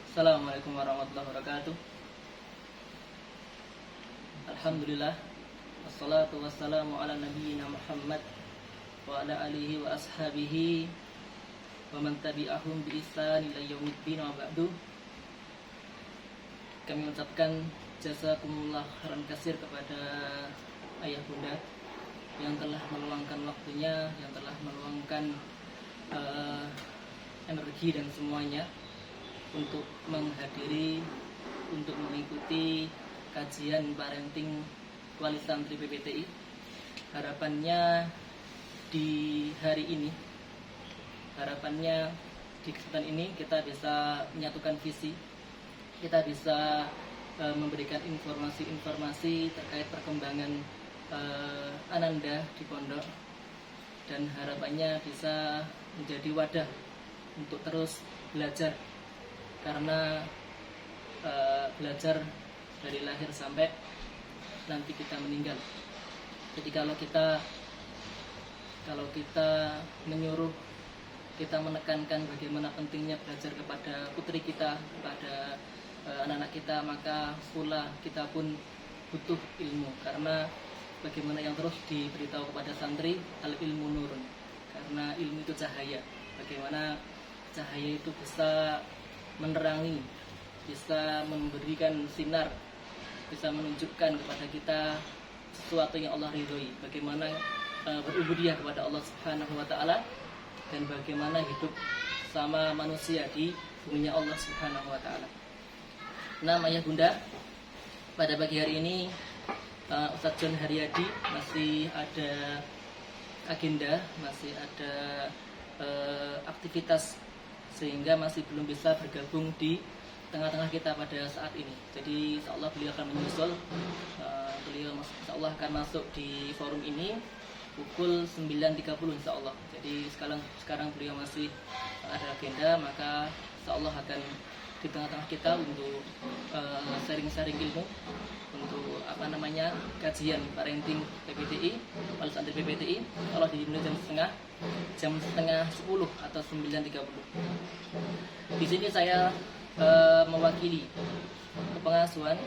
Assalamualaikum warahmatullahi wabarakatuh. Alhamdulillah, wassalatu wassalamu ala nabiyyina Muhammad wa ala alihi wa ashabihi wa man tabi'ahum bi ihsan ila yaumiddin wa ba'du. Kami mengucapkan jazakumullah khairan katsir kepada ayah bunda yang telah meluangkan waktunya, yang telah meluangkan energi dan semuanya untuk menghadiri, untuk mengikuti kajian parenting wali santri PPTI. Harapannya di hari ini, harapannya di kesempatan ini kita bisa menyatukan visi, kita bisa memberikan informasi-informasi terkait perkembangan Ananda di pondok, dan harapannya bisa menjadi wadah untuk terus belajar, karena belajar dari lahir sampai nanti kita meninggal. Jadi kalau kita menyuruh, kita menekankan bagaimana pentingnya belajar kepada putri kita, kepada anak-anak kita, maka pula kita pun butuh ilmu. Karena bagaimana yang terus diberitahu kepada santri, al ilmu nurun, karena ilmu itu cahaya. Bagaimana cahaya itu bisa menerangi, bisa memberikan sinar, bisa menunjukkan kepada kita sesuatu yang Allah ridhoi. Bagaimana berubudiyah kepada Allah Subhanahu wa taala, dan bagaimana hidup sama manusia di buminya Allah Subhanahu wa taala. Nah, ayah bunda, pada pagi hari ini Ustadz John Haryadi masih ada agenda, masih ada aktivitas, sehingga masih belum bisa bergabung di tengah-tengah kita pada saat ini. Jadi insyaallah beliau akan menyusul, beliau insyaallah akan masuk di forum ini pukul 9.30 insyaallah. Jadi sekarang beliau masih ada agenda, maka insyaallah akan di tengah-tengah kita untuk sharing-sharing ilmu, untuk kajian parenting PPTI, wali santri PPTI. Kalau di Indonesia jam setengah 10 atau 9.30. Di sini saya mewakili kepengasuhan,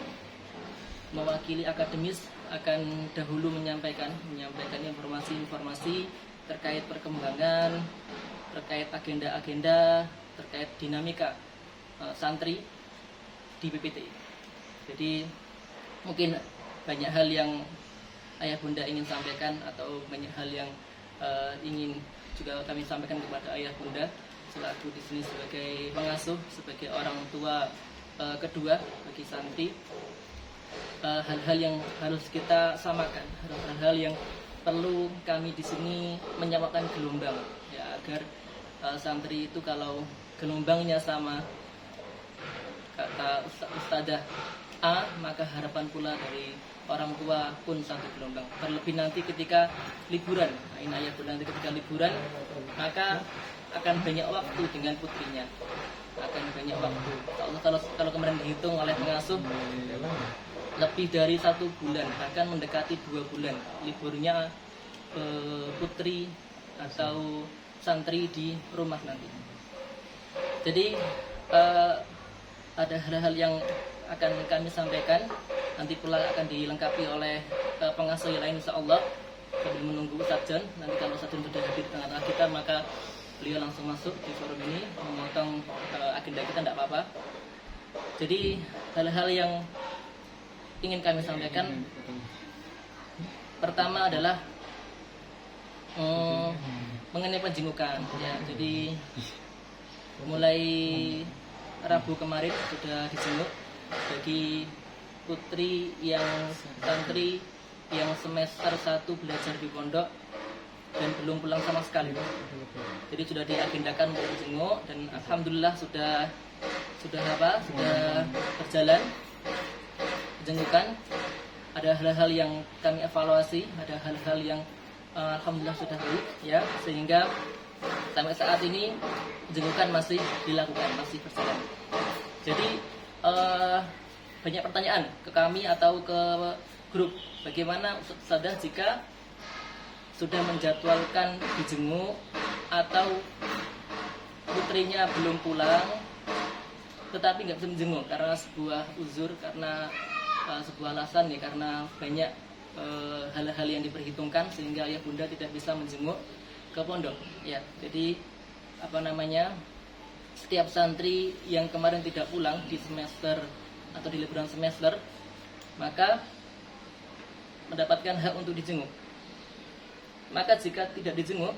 mewakili akademis, akan dahulu menyampaikan informasi-informasi terkait perkembangan, terkait agenda-agenda, terkait dinamika santri di PPTI. Jadi mungkin banyak hal yang ayah bunda ingin sampaikan, atau banyak hal yang ingin juga kami sampaikan kepada ayah bunda selaku di sini sebagai pengasuh, sebagai orang tua kedua bagi santri. Hal-hal yang harus kita samakan, hal-hal yang perlu kami di sini menyamakan gelombang, ya, agar santri itu kalau gelombangnya sama, kata Ustadzah A, maka harapan pula dari orang tua pun satu gelombang. Terlebih nanti ketika liburan, ini ayah bunda, nanti ketika liburan, maka akan banyak waktu dengan putrinya, akan banyak waktu. Kalau kemarin dihitung oleh pengasuh, lebih dari 1 bulan, bahkan mendekati 2 bulan liburnya putri atau santri di rumah nanti. Jadi ada hal-hal yang akan kami sampaikan, nanti pula akan dilengkapi oleh pengasuh yang lain insyaallah. Sambil menunggu Ustadz John, nanti kalau Ustadz John sudah hadir di tengah-tengah kita, maka beliau langsung masuk di forum ini, memotong agenda kita, tidak apa-apa. Jadi hal-hal yang ingin kami sampaikan, pertama adalah mengenai penjengukan, ya. Jadi mulai Rabu kemarin sudah dijenguk bagi putri yang santri yang semester 1 belajar di pondok dan belum pulang sama sekali. Jadi sudah diagendakan untuk dijenguk, dan alhamdulillah sudah berjalan jengukan. Ada hal-hal yang kami evaluasi, ada hal-hal yang alhamdulillah sudah baik, ya, sehingga sampai saat ini jengukan masih dilakukan, masih berjalan. Jadi banyak pertanyaan ke kami atau ke grup, bagaimana Ustadzah jika sudah menjadwalkan dijenguk atau putrinya belum pulang, tetapi nggak bisa menjenguk karena sebuah uzur, karena sebuah alasan ya, karena banyak hal-hal yang diperhitungkan sehingga ayah bunda tidak bisa menjenguk ke pondok ya. Jadi setiap santri yang kemarin tidak pulang di semester atau di liburan semester, maka mendapatkan hak untuk dijenguk. Maka jika tidak dijenguk,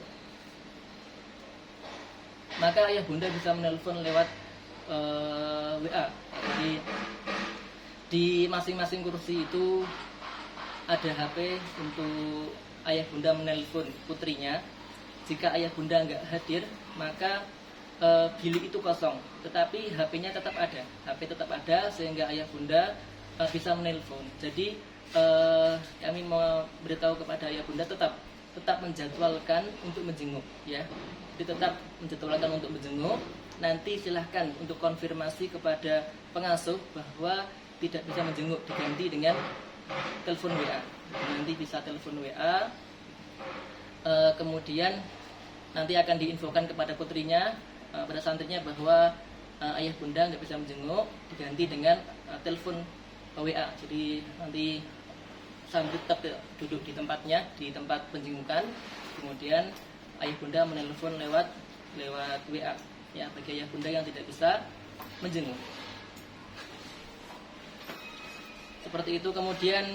maka ayah bunda bisa menelpon lewat WA. Jadi di masing-masing kursi itu ada HP untuk ayah bunda menelpon putrinya. Jika ayah bunda nggak hadir, maka bilik itu kosong, tetapi HP-nya tetap ada. HP tetap ada sehingga ayah bunda bisa menelpon. Jadi kami mau beritahu kepada ayah bunda tetap menjadwalkan untuk menjenguk ya. Jadi tetap menjadwalkan untuk menjenguk. Nanti silahkan untuk konfirmasi kepada pengasuh bahwa tidak bisa menjenguk, diganti dengan telepon WA. Nanti bisa telepon WA. Kemudian nanti akan diinfokan kepada putrinya, pada santrinya bahwa ayah bunda nggak bisa menjenguk, diganti dengan telepon WA. Jadi nanti santri tetap duduk di tempatnya, di tempat penjengukan. Kemudian ayah bunda menelpon lewat WA ya, bagi ayah bunda yang tidak bisa menjenguk. Seperti itu. Kemudian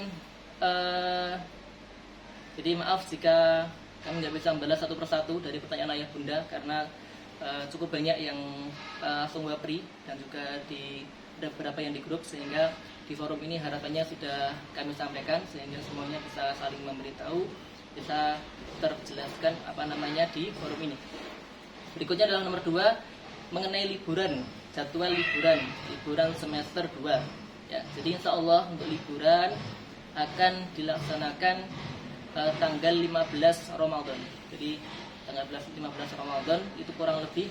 jadi maaf jika kami nggak bisa membalas satu persatu dari pertanyaan ayah bunda, karena cukup banyak yang langsung wapri dan juga ada beberapa yang di grup, sehingga di forum ini harapannya sudah kami sampaikan sehingga semuanya bisa saling memberitahu, bisa terjelaskan di forum ini. Berikutnya adalah nomor 2, mengenai liburan, jadwal liburan semester 2 ya. Jadi insya Allah untuk liburan akan dilaksanakan tanggal 15 Ramadan. Jadi tanggal 15 Ramadan itu kurang lebih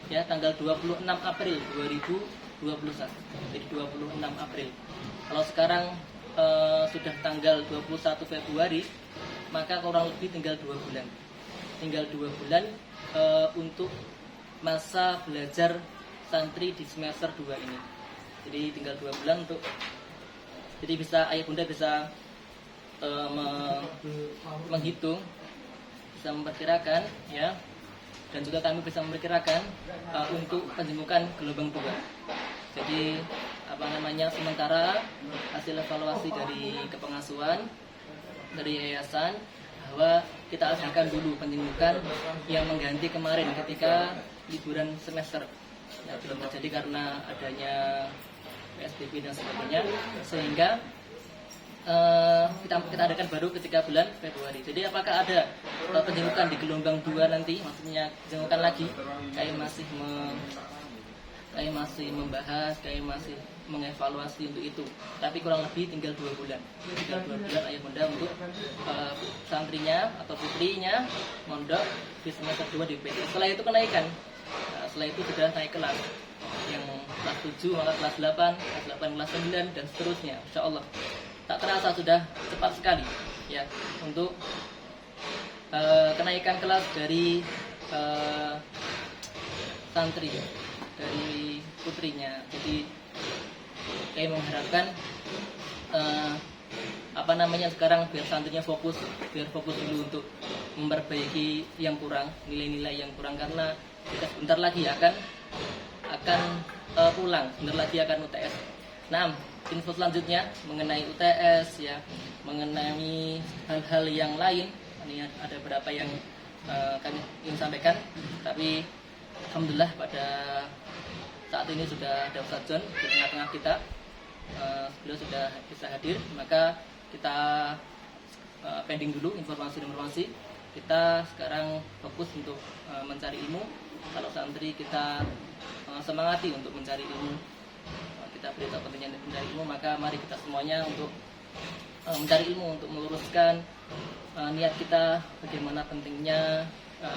ya tanggal 26 April 2021. Jadi 26 April. Kalau sekarang sudah tanggal 21 Februari, maka kurang lebih tinggal 2 bulan. Tinggal 2 bulan untuk masa belajar santri di semester 2 ini. Jadi tinggal 2 bulan untuk, jadi ayah bunda bisa menghitung, bisa memperkirakan ya, dan juga kami bisa memperkirakan untuk penjengukan gelombang 2. Jadi sementara hasil evaluasi dari kepengasuhan dari yayasan bahwa kita adakan dulu penjengukan yang mengganti kemarin ketika liburan semester ya, belum terjadi karena adanya PSBB dan sebagainya, sehingga kita adakan baru ketika bulan Februari. Jadi apakah ada penjengukan di gelombang 2 nanti, maksudnya penjengukan lagi, kami masih membahas, kami masih mengevaluasi untuk itu. Tapi kurang lebih tinggal 2 bulan. Tinggal 2 bulan ayah bunda untuk santrinya atau putrinya mondok di semester 2 di PT. Setelah itu kenaikan. Setelah itu sudah naik kelas. Yang kelas 7, maka kelas 8, kelas 8, kelas 9 dan seterusnya. Insyaallah. Tak terasa sudah cepat sekali ya untuk kenaikan kelas dari santri, dari putrinya. Jadi saya mengharapkan sekarang biar santrinya fokus dulu untuk memperbaiki yang kurang, nilai-nilai yang kurang, karena kita sebentar lagi akan pulang, sebentar lagi akan UTS. Nah, info selanjutnya mengenai UTS ya, mengenai hal-hal yang lain, ini ada beberapa yang kami ingin sampaikan, tapi alhamdulillah pada saat ini sudah ada Ustaz John di tengah-tengah kita. Beliau sudah bisa hadir, maka kita pending dulu informasi. Kita sekarang fokus untuk mencari ilmu. Kalau santri kita semangati untuk mencari ilmu, kita beritahu pentingnya mencari ilmu, maka mari kita semuanya untuk mencari ilmu, untuk meluruskan niat kita, bagaimana pentingnya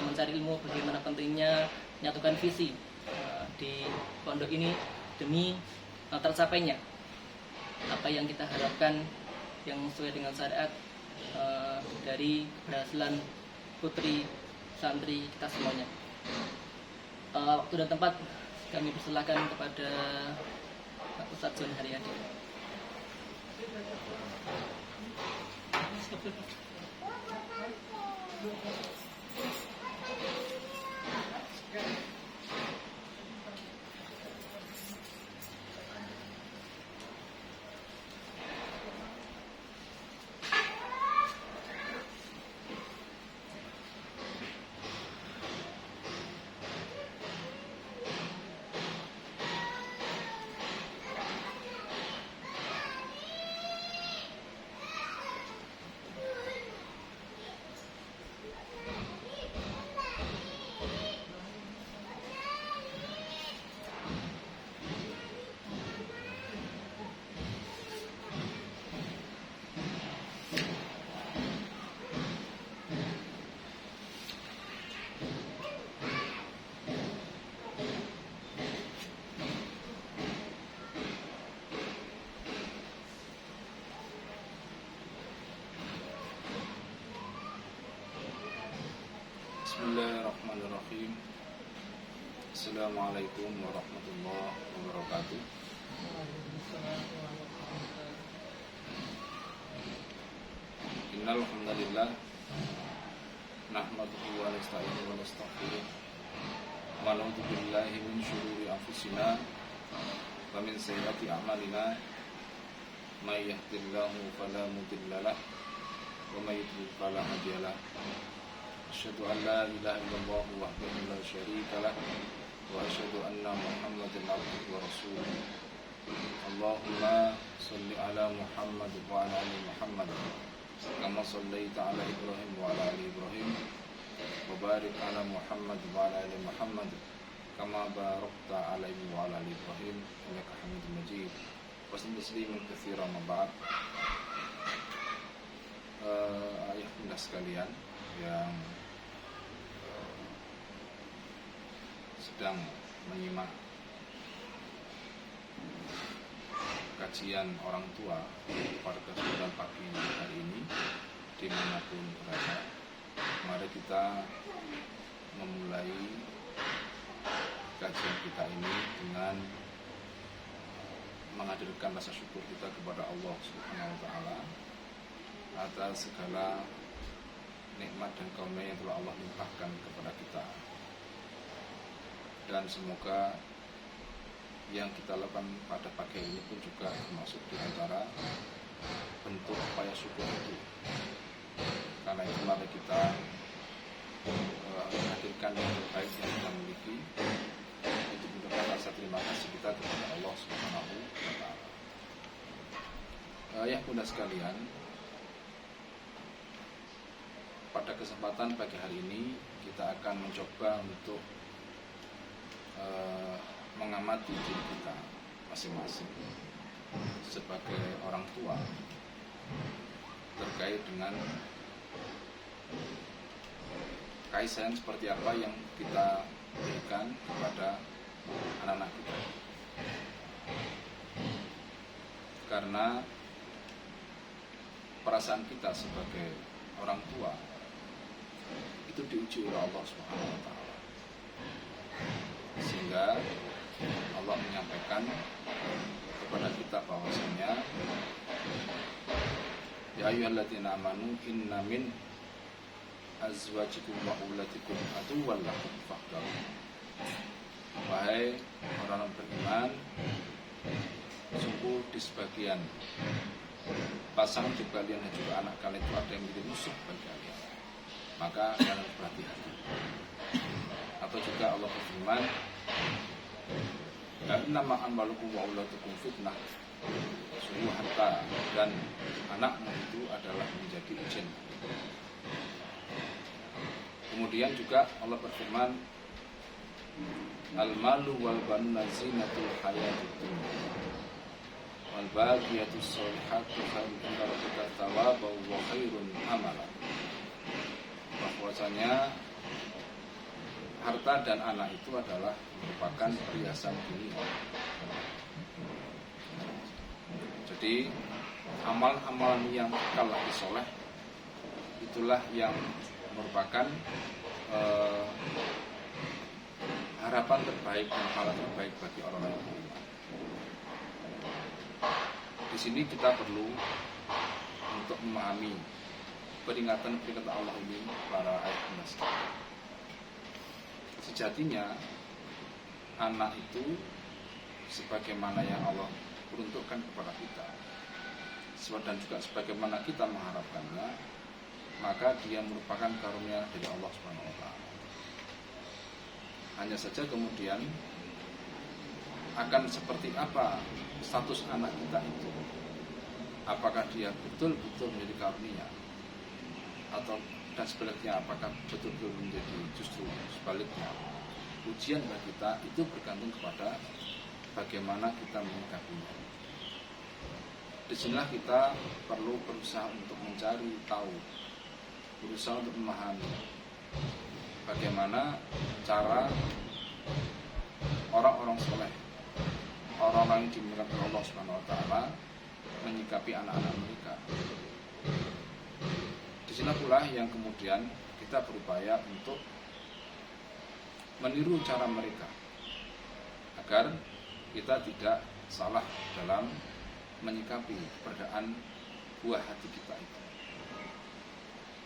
mencari ilmu, bagaimana pentingnya menyatukan visi di pondok ini demi tercapainya apa yang kita harapkan yang sesuai dengan syariat dari keberhasilan putri santri kita semuanya. Waktu dan tempat Kami persilakan kepada Pak Ustadz John Haryadi. Bismillahirrahmanirrahim. Assalamualaikum warahmatullahi wabarakatuh. Innal hamdalillah nahmaduhu wa nasta'inuhu wa nastaghfiruh wa na'udzu billahi min shururi anfusina wa min sayyiati a'malina may yahdihillahu fala mudilla lahu wa may yudlil fala hadiya lahu. Asyhadu an la ilaha illallah wahdahu la syarika lah wa asyhadu anna Muhammadan abduhu wa rasuluh. Allahumma shalli ala Muhammad wa ala ali Muhammad kama shallaita ala Ibrahim wa ala ali Ibrahim wa barik ala Muhammad wa ala ali Muhammad kama barakta ala Ibrahim wa ala ali Ibrahim innaka Hamidum Majid. Wa sallim tasliman katsiran ma ba'd. Ayah bunda sekalian yang sedang menyimak kajian orang tua pada kesempatan pagi hari ini dimanapun berada, mari kita memulai kajian kita ini dengan menghadirkan rasa syukur kita kepada Allah Subhanahu wa Ta'ala atas segala nikmat dan karunia yang telah Allah limpahkan kepada kita. Dan semoga yang kita lakukan pada pagi ini pun juga termasuk di antara bentuk upaya syukur itu. Karena itu mari kita menghadirkan yang terbaik yang kita miliki untuk mendapat rasa terima kasih kita kepada Allah Subhanahu wa Ta'ala. Ya bunda sekalian, pada kesempatan pagi hari ini kita akan mencoba untuk mengamati diri kita masing-masing sebagai orang tua terkait dengan kasih sayang seperti apa yang kita berikan kepada anak-anak kita. Karena perasaan kita sebagai orang tua itu diuji oleh Allah Subhanahu wa Ta'ala, sehingga Allah menyampaikan kepada kita bahwasanya ya ayyuhalladzina amanu inna min azwajikum wa auladikum aduwwan lakum fahdharuhum. Wahai orang beriman, sungguh di sebagian pasangan di kalian dan juga anak kalian itu ada yang menjadi musuh bagi kalian, maka kalian berhati-hati. Atau juga Allah berfirman, innama amwalukum wa auladukum fitnah. Sungguh harta dan anakmu itu adalah menjadi ujian. Kemudian juga Allah berfirman, al-malu wal banuna zinatul hayatid dunya wal baqiyatus sholihatu khairun 'inda rabbika thawaban wa khairun amala. Bahwasanya harta dan anak itu adalah merupakan perhiasan dunia. Jadi amal-amalan yang kalah soleh itulah yang merupakan harapan terbaik dan pahala terbaik bagi orang yang beriman. Di sini kita perlu untuk memahami peringatan Allah ini para ayat nas. Sejatinya anak itu sebagaimana yang Allah peruntukkan kepada kita, dan juga sebagaimana kita mengharapkannya, maka dia merupakan karunia dari Allah Subhanahu wa taala. Hanya saja kemudian akan seperti apa status anak kita itu? Apakah dia betul-betul menjadi karunia, atau dan sebaliknya apakah betul-betul menjadi justru sebaliknya? Ujian bagi kita itu bergantung kepada bagaimana kita menyikapinya. Disinilah kita perlu berusaha untuk mencari tahu, berusaha untuk memahami bagaimana cara orang-orang soleh, orang-orang yang dimuliakan oleh Allah Subhanahu wa taala menyikapi anak-anak mereka. Disinilah pula yang kemudian kita berupaya untuk meniru cara mereka agar kita tidak salah dalam menyikapi keberadaan buah hati kita itu.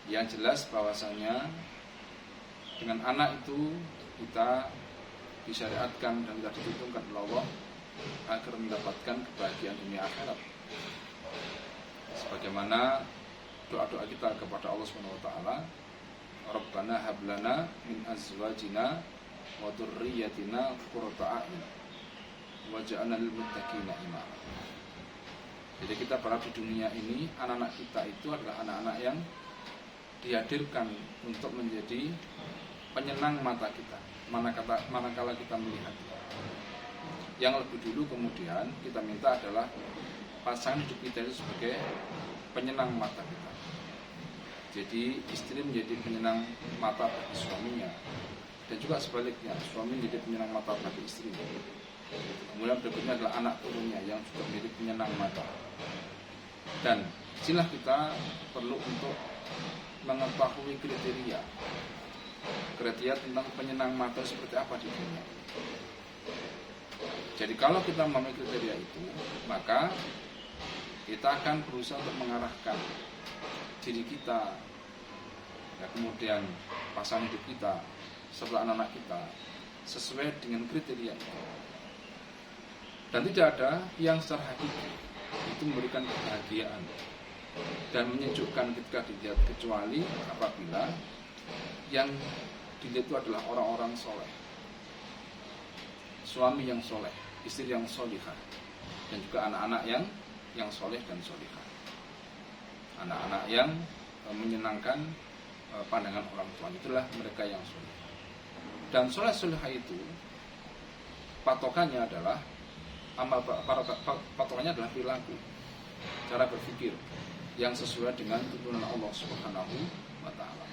Yang jelas bahwasanya dengan anak itu kita disyariatkan dan kita ditentukan oleh Allah agar mendapatkan kebahagiaan dunia akhirat. Sebagaimana doa-doa kita kepada Allah Subhanahu wa taala, Rabbana hab lana min azwajina wa dzurriyyatina qurrata a'yun waj'alna lil muttaqina imama. Jadi kita berharap di dunia ini anak-anak kita itu adalah anak-anak yang dihadirkan untuk menjadi penyenang mata kita manakala kita melihat. Yang lebih dulu kemudian kita minta adalah pasangan hidup kita itu sebagai penyenang mata kita. Jadi istri menjadi penyenang mata bagi suaminya, dan juga sebaliknya suami menjadi penyenang mata bagi istrinya. Kemudian berikutnya adalah anak turunnya yang juga menjadi penyenang mata. Dan disinilah kita perlu untuk mengetahui kriteria tentang penyenang mata seperti apa di dunia. Jadi kalau kita memahami kriteria itu, maka kita akan berusaha untuk mengarahkan diri kita, ya, kemudian pasangan hidup kita serta anak-anak kita sesuai dengan kriteria itu. Dan tidak ada yang secara hakiki itu memberikan kebahagiaan dan menyejukkan ketika dilihat kecuali apabila yang dilihat itu adalah orang-orang soleh, suami yang soleh, istri yang solihah, dan juga anak-anak yang soleh dan solihah, anak-anak yang menyenangkan pandangan orang tua. Itulah mereka yang soleh. Dan soleh solihah itu patokannya adalah patokannya adalah perilaku, cara berpikir yang sesuai dengan tuntunan Allah Subhanahu wa taala.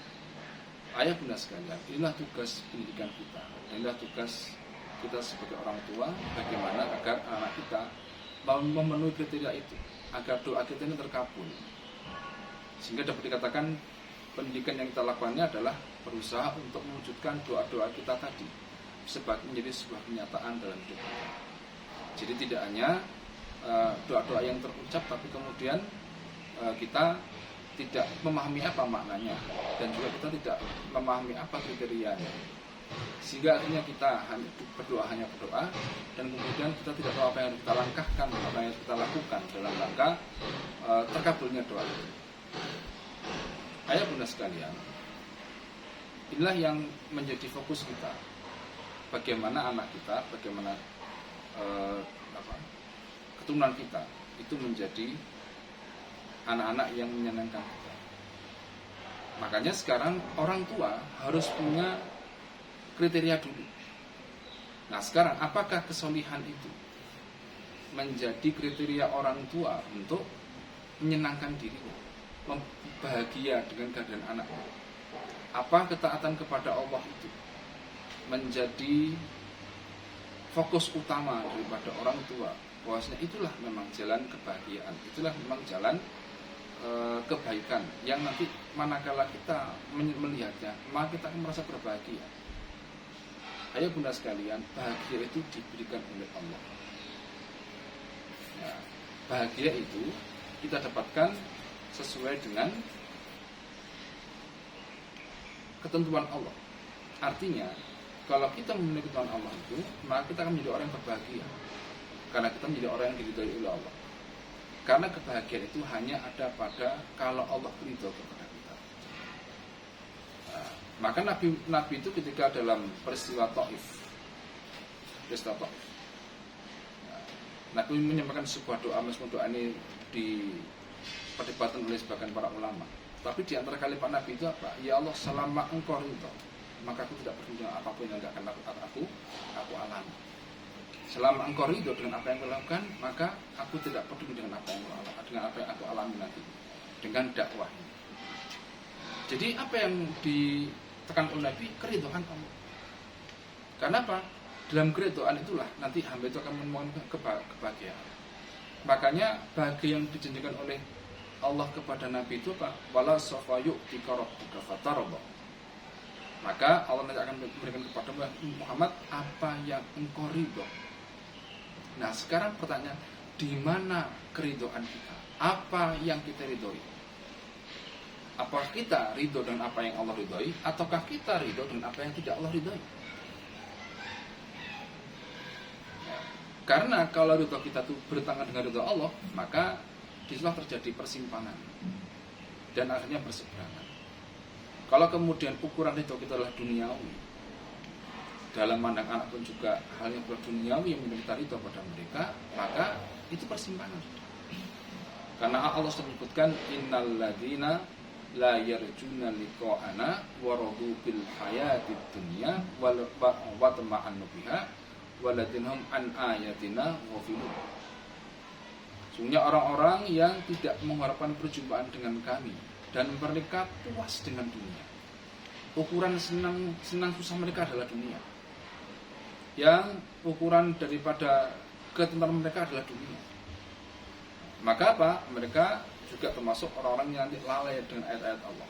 Ayah bunda sekalian, inilah tugas pendidikan kita, inilah tugas kita sebagai orang tua, bagaimana agar anak kita memenuhi kriteria itu, agar doa kita ini terkabul. Sehingga dapat dikatakan pendidikan yang kita lakukannya adalah berusaha untuk mewujudkan doa-doa kita tadi sebagai menjadi sebuah kenyataan dalam hidup kita. Jadi tidak hanya doa-doa yang terucap, tapi kemudian kita tidak memahami apa maknanya, dan juga kita tidak memahami apa kriterianya, sehingga akhirnya kita hanya berdoa, dan kemudian kita tidak tahu apa yang kita langkahkan, apa yang kita lakukan dalam rangka terkabulnya doa itu. Ayah bunda sekalian, inilah yang menjadi fokus kita. Bagaimana anak kita, bagaimana keturunan kita itu menjadi anak-anak yang menyenangkan kita. Makanya sekarang orang tua harus punya kriteria dulu. Nah sekarang apakah kesolihan itu menjadi kriteria orang tua untuk menyenangkan dirinya, bahagia dengan keadaan anaknya? Apa ketaatan kepada Allah itu menjadi fokus utama daripada orang tua? Bahwasanya itulah memang jalan kebahagiaan, itulah memang jalan kebaikan yang nanti manakala kita melihatnya, maka kita akan merasa berbahagia. Ayo bunda sekalian, bahagia itu diberikan oleh Allah. Nah, bahagia itu kita dapatkan sesuai dengan ketentuan Allah. Artinya, kalau kita memiliki ketentuan Allah itu, maka kita akan menjadi orang yang berbahagia. Karena kita menjadi orang yang diridhoi oleh Allah. Karena kebahagiaan itu hanya ada pada kalau Allah ridho kepada kita. Nah, maka Nabi itu ketika dalam peristiwa Taif, nah, Nabi menyampaikan sebuah doa, meskipun doa ini diperdebatkan oleh sebagian para ulama. Tapi di antara kalimat Nabi itu apa? Ya Allah, selama Engkau ridho, maka aku tidak peduli dengan apapun yang akan aku alami. Selama Engkau ridho dengan apa yang Engkau lakukan, maka aku tidak peduli dengan apa yang aku alami nanti dengan dakwah ini. Jadi apa yang ditekan oleh Nabi? Keridhaan Allah. Karena apa? Dalam keridhaan itulah nanti hamba itu akan menemukan kebahagiaan. Makanya bahagia yang dijanjikan oleh Allah kepada Nabi itu apa? Wala sawfa yu'tika rabbuka fatarda. Maka Allah nanti akan memberikan kepada Muhammad apa yang engkau ridho. Nah, sekarang pertanyaan, di mana keridhaan kita? Apa yang kita ridhoi? Apakah kita ridho dengan apa yang Allah ridhoi, ataukah kita ridho dengan apa yang tidak Allah ridhoi? Karena kalau ridho kita itu bertentangan dengan ridho Allah, maka disitulah terjadi persimpangan dan akhirnya berseberangan. Kalau kemudian ukuran ridho kita adalah duniawi, dalam mandang anak pun juga hal yang berduniawi yang meminta ridho pada mereka, maka itu persimpangan. Karena Allah sudah menyebutkan innal ladzina la yarjuna liqa'ana wa radu bil hayatid dunya wa tama'annu biha waladinhum an ayatina ghafilun. Sungguhnya orang-orang yang tidak mengharapkan perjumpaan dengan kami dan mereka puas dengan dunia. Ukuran senang susah mereka adalah dunia. Yang ukuran daripada ketenangan mereka adalah dunia. Maka apa? Mereka juga termasuk orang-orang yang nanti lalai dengan ayat-ayat Allah.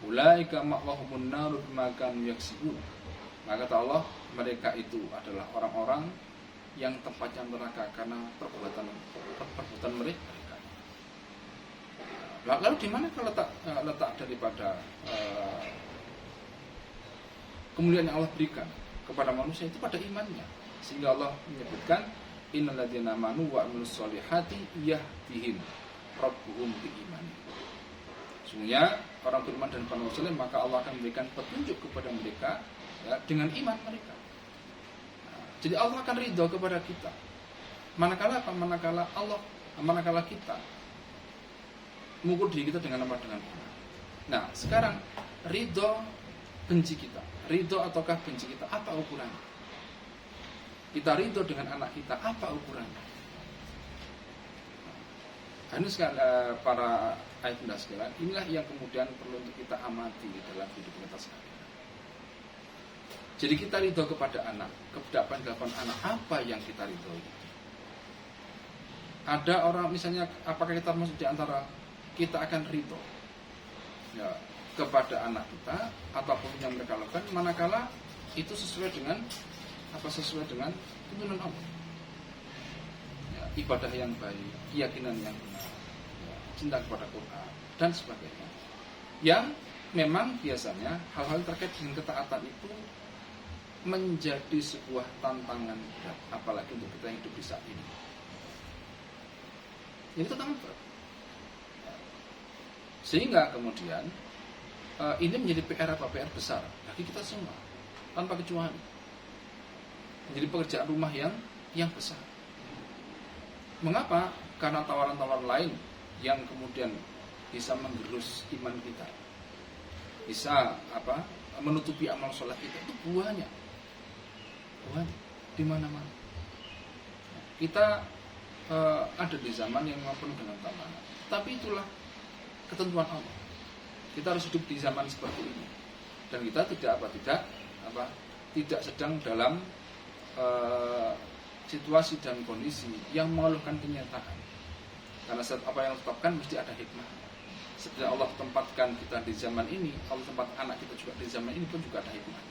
Ulaika ma'wahumun naru bima kanu yaksibun. Maka kata Allah, mereka itu adalah orang-orang yang tempatnya neraka karena perbuatan mereka. Lalu di mana letak daripada kemuliaan yang Allah berikan kepada manusia itu pada imannya. Sehingga Allah menyebutkan innal ladzina amanu wa amilus solihati yahdihim rabbuhum biiman. Sungguhnya orang beriman dan beramal saleh maka Allah akan memberikan petunjuk kepada mereka ya, dengan iman mereka. Jadi Allah akan ridho kepada kita. Manakala apa? Manakala kita mengukur diri kita dengan apa? Dengan iman. Nah, sekarang ridho benci kita. Ridho ataukah benci kita? Apa ukurannya? Kita ridho dengan anak kita, apa ukurannya? Ini sekali para ayat bunda sekalian, inilah yang kemudian perlu untuk kita amati dalam hidup kita sekalian. Jadi kita ridho kepada anak, kepada anak, apa yang kita ridhoi? Ada orang misalnya, apakah kita masuk di antara kita akan ridho ya, kepada anak kita ataupun yang mereka lakukan, manakala itu sesuai dengan tuntunan Allah. Ya, ibadah yang baik, keyakinan yang benar, ya, cinta kepada Quran dan sebagainya. Yang memang biasanya hal-hal terkait dengan ketaatan itu menjadi sebuah tantangan berat, apalagi untuk kita yang hidup di saat ini. Itu tantangan berat. Sehingga kemudian ini menjadi PR besar bagi kita semua tanpa kecuali. Menjadi pekerjaan rumah yang besar. Mengapa? Karena tawaran-tawaran lain yang kemudian bisa menggerus iman kita, bisa menutupi amal sholat kita, itu buahnya di mana-mana. Kita ada di zaman yang penuh dengan tantangan, tapi itulah ketentuan Allah. Kita harus hidup di zaman seperti ini, dan kita tidak sedang dalam situasi dan kondisi yang mengeluhkan kenyataan. Karena setiap apa yang ditetapkan mesti ada hikmah. Setelah Allah tempatkan kita di zaman ini, Allah tempat anak kita juga di zaman ini pun juga ada hikmah.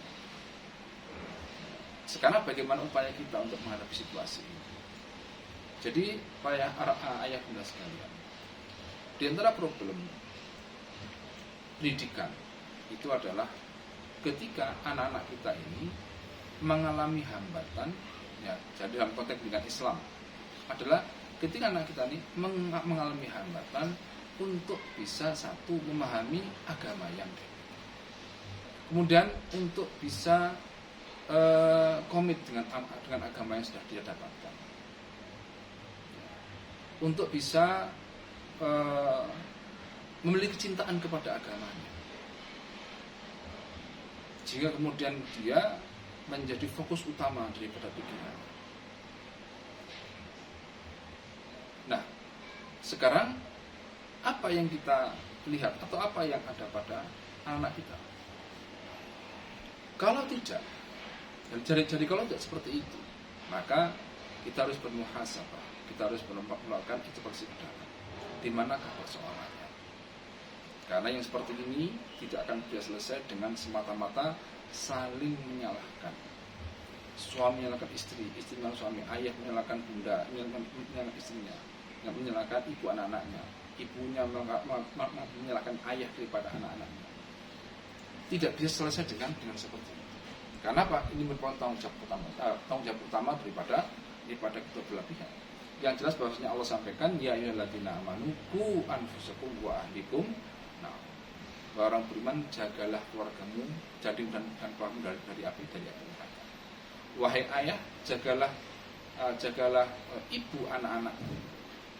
Sekarang bagaimana upaya kita untuk menghadapi situasi ini? Jadi ayah bunda sekalian, di antara problem pendidikan itu adalah ketika anak-anak kita ini mengalami hambatan, ya, jadi dalam konteks pendidikan Islam adalah ketika anak kita ini mengalami hambatan untuk bisa satu memahami agama yang kemudian untuk bisa komit dengan agama yang sudah dia dapatkan, untuk bisa memiliki kecintaan kepada agamanya, jika kemudian dia menjadi fokus utama daripada pikiran. Nah, sekarang apa yang kita lihat atau apa yang ada pada anak kita? Kalau tidak, jadi kalau tidak seperti itu, maka kita harus bermuhasabah, kita harus melakukan introspeksi ke dalam. Di manakah persoalannya? Karena yang seperti ini tidak akan bisa selesai dengan semata-mata saling menyalahkan. Suami menyalahkan istri, istri menyalahkan suami, ayah menyalahkan bunda, menyalahkan istrinya, menyalahkan ibu anak-anaknya, ibunya menyalahkan ayah daripada anak-anaknya. Tidak bisa selesai dengan seperti itu. Karena apa? Ini merupakan tanggung jawab utama daripada kedua belah pihak. Yang jelas bahwasanya Allah sampaikan, ya ayyuhalladzina amanu qu anfusakum wa ahlikum. Nah, orang beriman, jagalah keluargamu, dan keluargamu dari api neraka. Wahai ayah, jagalah ibu anak-anak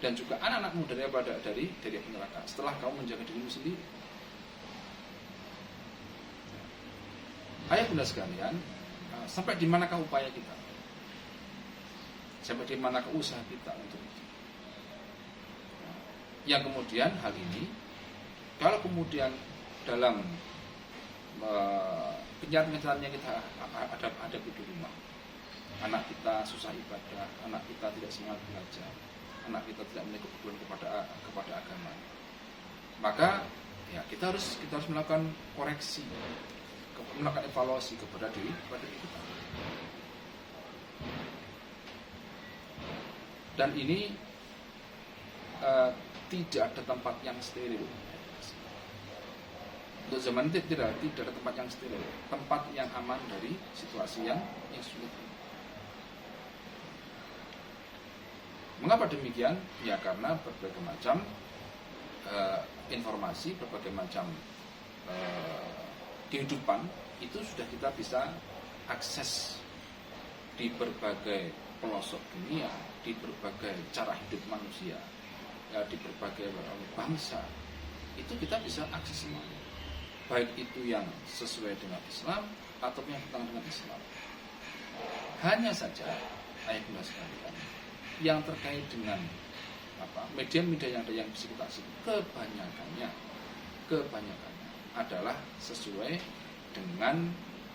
dan juga anak-anakmu dari api neraka. Setelah kamu menjaga dirimu sendiri. Ayah bunda sekalian, sampai di manakah upaya kita? Sampai di manakah usaha kita untuk itu? Yang kemudian hal ini, kalau kemudian dalam kenyataan-kenyataannya kita ada di rumah, anak kita susah ibadah, anak kita tidak semangat belajar, anak kita tidak memiliki kepedulian kepada agama, maka ya kita harus melakukan koreksi, melakukan evaluasi kepada diri kita. Dan ini tidak ada tempat yang steril. Untuk zaman itu tidak ada tempat yang steril, tempat yang aman dari situasi yang sulit. Mengapa demikian? Ya karena berbagai macam informasi, berbagai macam kehidupan itu sudah kita bisa akses di berbagai pelosok dunia, di berbagai cara hidup manusia, ya, di berbagai bangsa, itu kita bisa akses semuanya, baik itu yang sesuai dengan Islam ataupun yang bertentangan dengan Islam. Hanya saja ayat bunda sekalian, yang terkait dengan media-media yang ada yang bisa kita akses, kebanyakannya adalah sesuai dengan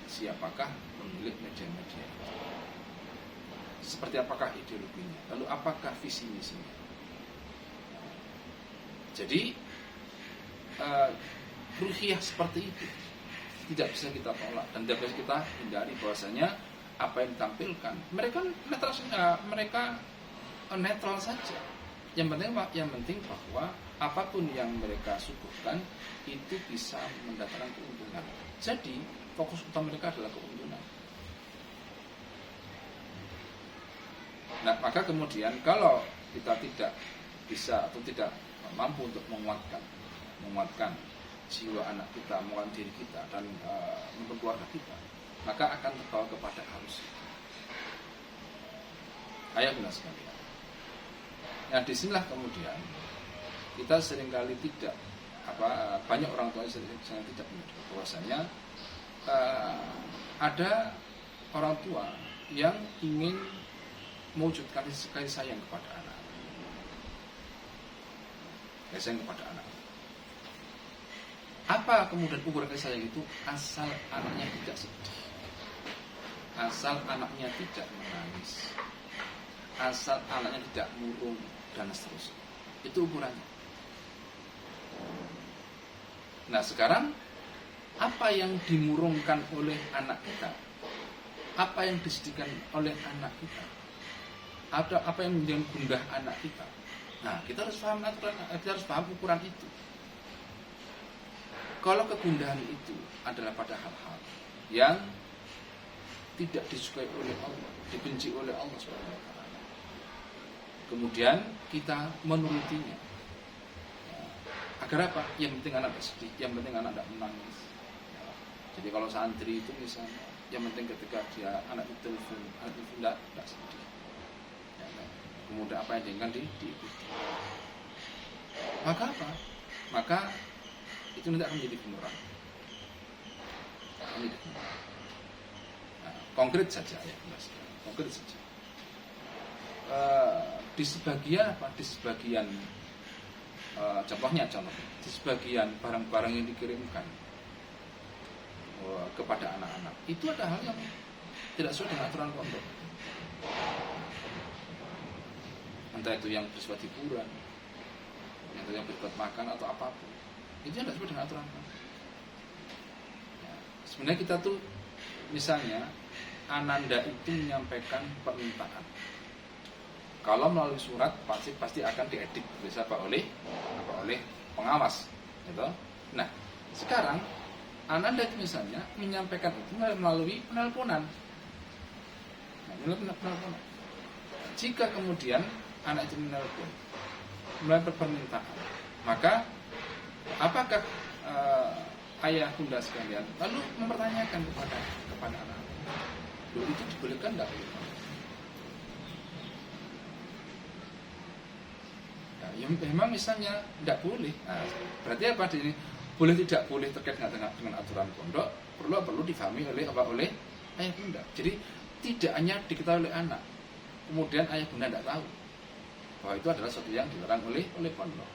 siapakah pemilik media-media itu. Seperti apakah ideologinya, lalu apakah visi misinya. Jadi ruhiyah seperti itu tidak bisa kita tolak dan tidak bisa kita hindari, bahwasanya apa yang ditampilkan mereka netral saja. Yang penting bahwa apapun yang mereka suguhkan itu bisa mendatangkan keuntungan. Jadi fokus utama mereka adalah keuntungan. Nah, maka kemudian kalau kita tidak bisa atau tidak mampu untuk menguatkan jiwa anak kita, menguatkan diri kita dan keluarga kita, maka akan terbawa kepada arus. Ayah bunda sekalian. Nah, disinilah kemudian kita seringkali tidak banyak orang tua yang tidak menyadari bahwasanya ada orang tua yang ingin mewujudkan kasih sayang kepada anak. Kasih sayang kepada anak. Apa kemudian ukuran kasih sayang itu? Asal anaknya tidak sedih, asal anaknya tidak menangis, asal anaknya tidak murung dan seterusnya. Itu ukurannya. Nah, sekarang apa yang dimurungkan oleh anak kita? apa yang disediakan oleh anak kita, atau apa yang menjadi gundah anak kita. Nah, kita harus paham aturan, kita harus paham ukuran itu. Kalau kegundahan itu adalah pada hal-hal yang tidak disukai oleh Allah, dibenci oleh Allah Subhanahu wa taala, kemudian kita menurutinya. Agar apa? Yang penting anak sedih, yang penting anak tidak menangis. Jadi kalau santri itu misalnya, yang penting ketika dia anak itu tidak sedih. Kemudian apa yang diinginkan diikuti. Maka apa? Maka itu nanti akan menjadi bumerang. Nah, konkret saja ya, konkret saja. Di sebagian apa? Di sebagian contohnya di sebagian barang-barang yang dikirimkan kepada anak-anak itu ada hal yang tidak sesuai dengan aturan pondok. Entah itu yang bersifat hiburan, entah yang bersifat makan atau apapun, itu tidak sesuai dengan aturan pondok. Ya, sebenarnya kita tuh misalnya Ananda itu menyampaikan permintaan. Kalau melalui surat pasti akan diedit bisa oleh pengawas, gitu. Nah, sekarang Ananda misalnya menyampaikan itu melalui penelponan. Nah, melalui penelponan. Jika kemudian anak itu menelpon melalui permintaan, maka apakah ayah bunda sekalian lalu mempertanyakan kepada anak, itu dibolehkan enggak? Ya, memang misalnya tidak boleh. Nah, berarti apa ini? Boleh tidak boleh terkait dengan aturan pondok perlu difahami oleh ayah bunda. Jadi tidak hanya diketahui oleh anak, kemudian ayah bunda tidak tahu bahwa itu adalah sesuatu yang dilarang oleh pondok.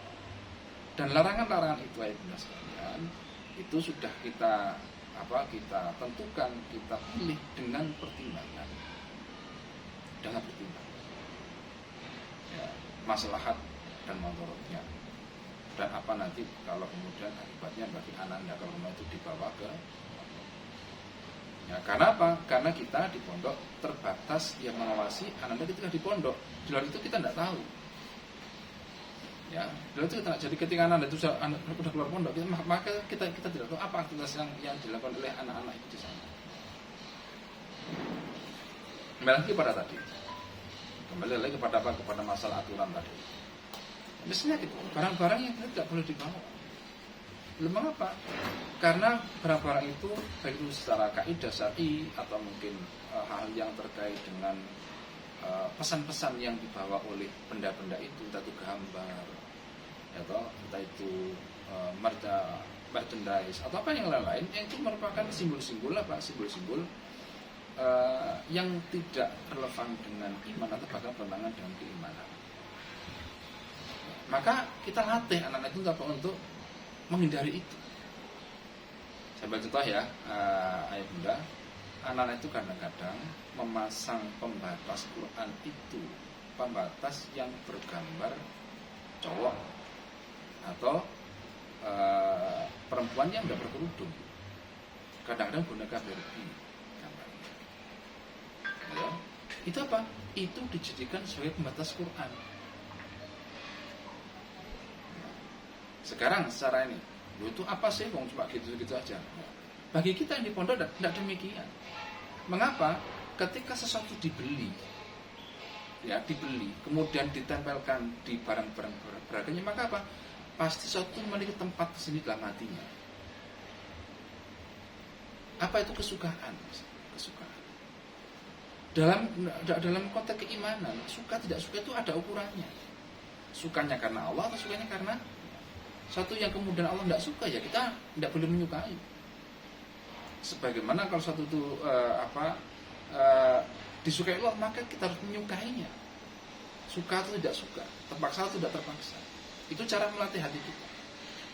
Dan larangan-larangan itu ayah bunda sekalian itu sudah kita tentukan, kita pilih dengan pertimbangan, ya, maslahat dan mandorotnya, dan apa nanti kalau kemudian akibatnya bagi Ananda kalau rumah itu dibawa ke ya, karena apa? Karena kita di pondok terbatas yang mengawasi Ananda ketika di pondok. Di luar itu kita tidak tahu. Ya, di luar itu kita, jadi ketika Ananda itu sudah keluar pondok, maka kita tidak tahu apa aktivitas yang dilakukan oleh anak-anak itu di sana. Kembali lagi kepada masalah aturan tadi. Misalnya gitu, barang-barang yang tidak boleh dibawa. Mengapa? Karena barang-barang itu baik itu secara kaidah syar'i atau mungkin hal yang terkait dengan pesan-pesan yang dibawa oleh benda-benda itu, entah itu gambar, atau entah itu merchandise atau apa yang lain-lain, yang itu merupakan simbol-simbol yang tidak relevan dengan iman atau bahkan bertentangan dengan keimanan. Maka kita latih anak-anak itu untuk menghindari itu. Saya ambil contoh ya, ayah bunda, anak-anak itu kadang-kadang memasang pembatas Quran itu, pembatas yang bergambar cowok atau perempuan yang tidak berkerudung. Kadang-kadang boneka Barbie gambarnya. Ya, itu apa? Itu dijadikan sebagai pembatas Quran. Sekarang secara ini, itu apa sih? Cuma gitu-gitu aja. Bagi kita yang di pondok tidak demikian. Mengapa? Ketika sesuatu dibeli, kemudian ditempelkan di barang-barang berharganya, maka apa? Pasti sesuatu memiliki tempat di sini dalam hatinya. Apa itu kesukaan? Dalam konteks keimanan, suka tidak suka itu ada ukurannya. Sukanya karena Allah atau sukanya karena satu yang kemudian Allah tidak suka, ya kita tidak boleh menyukai. Sebagaimana kalau satu itu disukai Allah, maka kita harus menyukainya. Suka atau tidak suka, terpaksa atau tidak terpaksa. Itu cara melatih hati kita.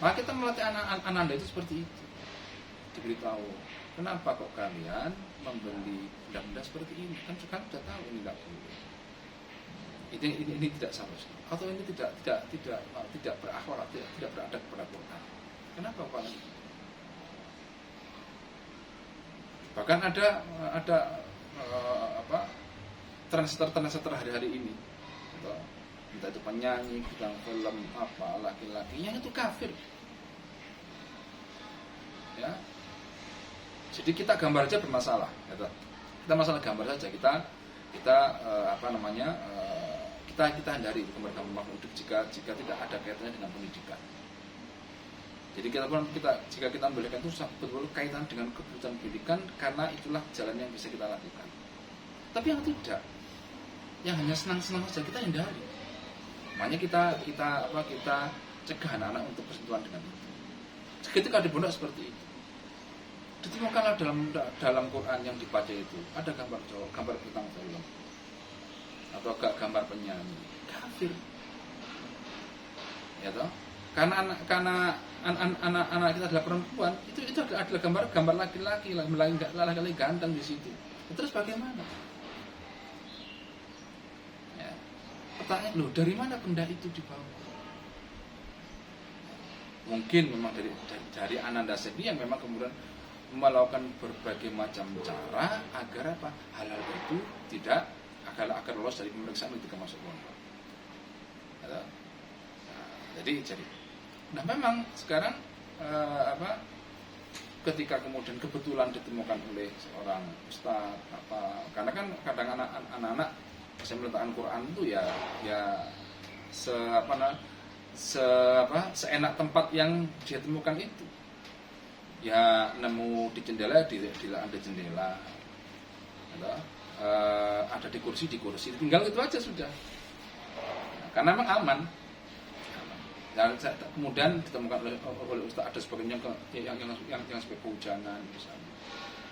Maka kita melatih anak-anak itu seperti itu. Diberitahu, kenapa kok kalian membeli benda-benda seperti ini? Kan sudah tahu ini tidak boleh. Ini tidak seharusnya, atau ini tidak berakhlak, tidak beradab kepada Quran. Kenapa Pak? Bahkan ada translator hari-hari ini, gitu. Entah itu penyanyi, bintang film, apa laki-laki yang itu kafir. Ya, jadi kita gambar aja bermasalah, gitu. Kita masalah gambar saja, kita kita hindari gambar-gambar makhluk jika tidak ada kaitannya dengan pendidikan. Jadi jika kita membolehkan itu betul-betul kaitan dengan kebutuhan pendidikan, karena itulah jalan yang bisa kita lakukan. Tapi yang tidak, yang hanya senang-senang saja, kita hindari. Makanya kita cegah anak-anak untuk bersentuhan dengan itu. Ketika di pondok seperti itu, ditemukanlah dalam Quran yang dibaca itu ada gambar cowok, gambar bintang film, atau gambar penyanyi, kafir. Ya toh? Karena anak kita adalah perempuan, itu adalah gambar laki-laki ganteng di situ. Terus bagaimana? Ya. Pertanyaan, loh, dari mana benda itu dibawa? Mungkin memang dari Ananda sendiri yang memang kemudian melakukan berbagai macam cara agar apa? Halal itu tidak agar lolos dari pemeriksaan ketika masuk pondok. Nah, jadi nah memang sekarang ketika kemudian kebetulan ditemukan oleh seorang ustaz karena kan kadang anak-anak bisa meletakkan Quran itu ya seenak tempat yang dia temukan itu. Ya nemu di jendela, ada jendela, ada di kursi, tinggal itu aja sudah. Nah, karena memang aman. Dan kemudian ditemukan oleh ustaz ada sebagainya yang sebagai kehujanan misalnya.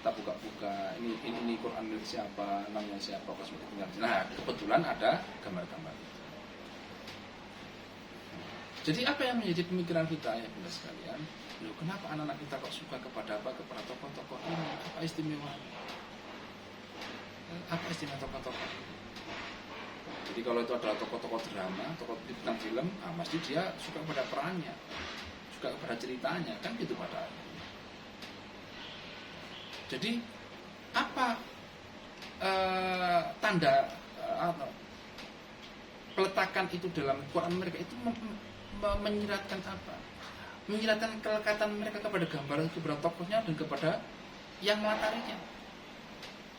Kita buka-buka, ini Quran milik siapa, namanya siapa, tinggal. Nah kebetulan ada gambar-gambar itu. Jadi apa yang menjadi pemikiran kita ya bunda sekalian? Loh, kenapa anak-anak kita kok suka kepada tokoh-tokoh ini? Apa istimewanya? Apa istimewa tokoh-tokoh? Jadi kalau itu adalah tokoh-tokoh drama, tokoh bintang film, pasti dia suka kepada perannya, suka kepada ceritanya, kan gitu pada akhirnya. Jadi apa tanda atau peletakan itu dalam Quran mereka itu menyiratkan apa? Menyiratkan kelekatan mereka kepada gambar, kepada tokohnya dan kepada yang melatarinya,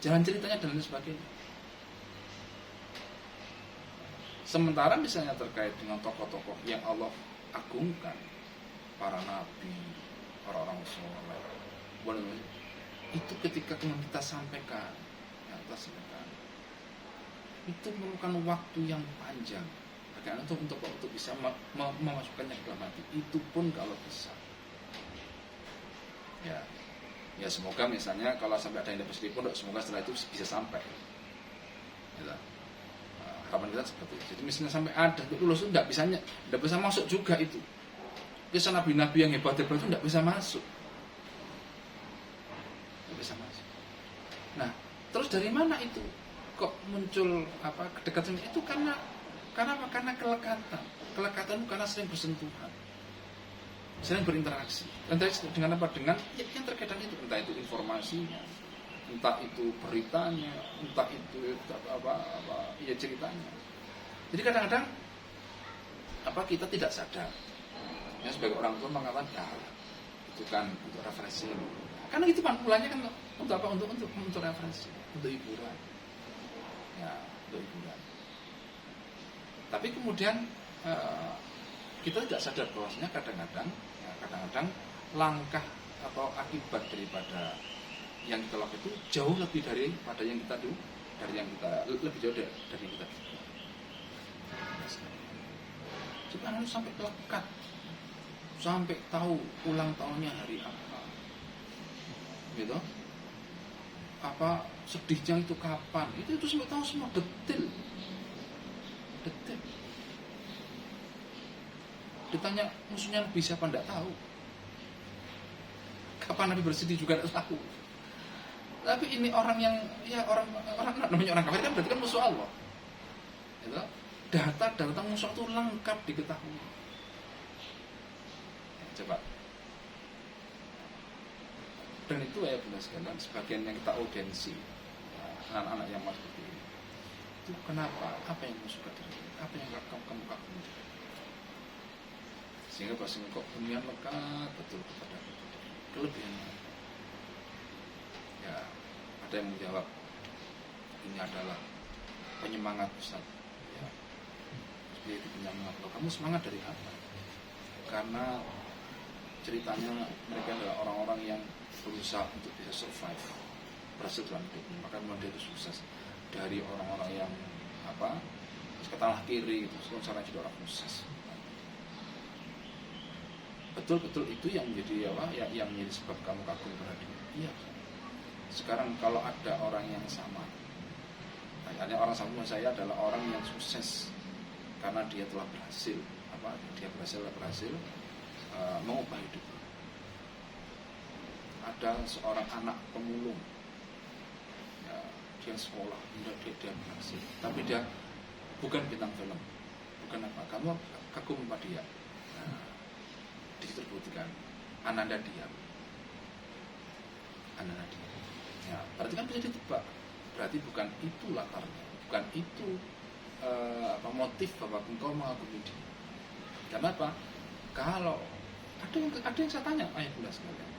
jalan ceritanya dan lain sebagainya. Sementara misalnya terkait dengan tokoh-tokoh yang Allah agungkan, para nabi, orang-orang soleh, itu ketika kita sampaikan, itu memerlukan waktu yang panjang. Karena untuk bisa memasukkannya ke dalam hati, itu pun kalau bisa. Ya semoga misalnya kalau sampai ada yang dapat sedih pun, semoga setelah itu bisa sampai. Ya. Harapan kita seperti itu. Jadi misalnya sampai ada lulus itu tidak bisa masuk juga itu. Kisah nabi-nabi yang hebat itu tidak bisa masuk. Tidak bisa masuk. Nah, terus dari mana itu kok muncul kedekatan itu? Karena apa? Karena kelekatan. Kelekatan itu karena sering bersentuhan, sering berinteraksi. Interaksi dengan apa? Dengan yang terkait dengan itu, entah itu informasinya, entah itu beritanya, entah itu ceritanya. Jadi kadang-kadang kita tidak sadar. Ya, sebagai orang tua mengatakan itu kan untuk refreshing. Karena itu mulanya kan untuk apa? Untuk refreshing, untuk hiburan. Ya, untuk hiburan. Tapi kemudian kita tidak sadar bahwasanya kadang-kadang langkah atau akibat daripada yang kita lakukan itu jauh lebih daripada yang kita lebih jauh dari yang kita duga. Jadi anak sampai lekat, sampai tahu ulang tahunnya hari apa, gitu. Apa sedihnya itu kapan? Itu sampai tahu semua detail. Ditanya musuhnya Nabi siapa, tidak tahu. Kapan Nabi bersedih juga tidak tahu. Tapi ini orang namanya orang kafir kan berarti kan musuh Allah. Gitu? Data musuh itu lengkap diketahui. Coba. Dan itu ya benar sekalian sebagian yang kita audiensi. anak-anak yang masih seperti ini. Itu kenapa? Apa yang kamu suka dari ini? Apa yang kamu kagumi? Sehingga pas engkau kemudian lekat betul kepada kelebihan. Ya, ada yang menjawab, ini adalah penyemangat Ustaz. Ya, seperti itu penyemangat. Loh, kamu semangat dari apa? Karena ceritanya mereka adalah orang-orang yang berusaha untuk bisa survive, berhasil dalam hidup. Maka kemudian dia itu sukses dari orang-orang yang katakanlah kiri, sekarang jadi orang sukses. Betul-betul itu yang menjadi yang menjadi sebab kamu kagum pada dia. Iya. Sekarang kalau ada orang yang sama, ada orang sama saya adalah orang yang sukses karena dia telah berhasil berhasil mengubah hidup. Ada seorang anak pemulung, ya, dia sekolah, dia berhasil, tapi dia bukan bintang film, bukan apa. Kamu kagum pada dia. Nah, diterbuktikan Ananda diam. Ya, berarti kan bisa ditebak. Berarti bukan itu latarnya, bukan itu motif bahwa engkau mengagumi dia. Karena apa? Kalau ada yang saya tanya, ayah bunda sekalian,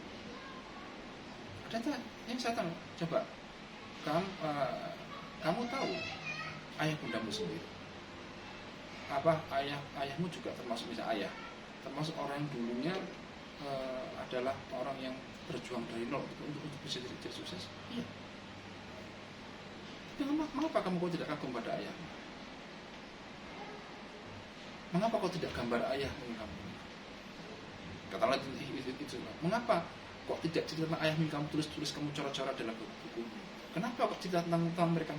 ada yang saya tanya, coba kamu tahu ayah bundamu sendiri? Apa ayahmu juga termasuk misalnya ayah? Termasuk orang yang dulunya adalah orang yang berjuang dari nol untuk bisa jadi sukses. Iya. Tapi mengapa kamu kok tidak kagum pada ayahmu? Mengapa kau tidak gambar ayahmu yang kamu? Katakanlah itu. Mengapa kok tidak cerita tentang ayahmu yang kamu tulis kamu coret-coret dalam buku? Kenapa kok cerita tentang mereka?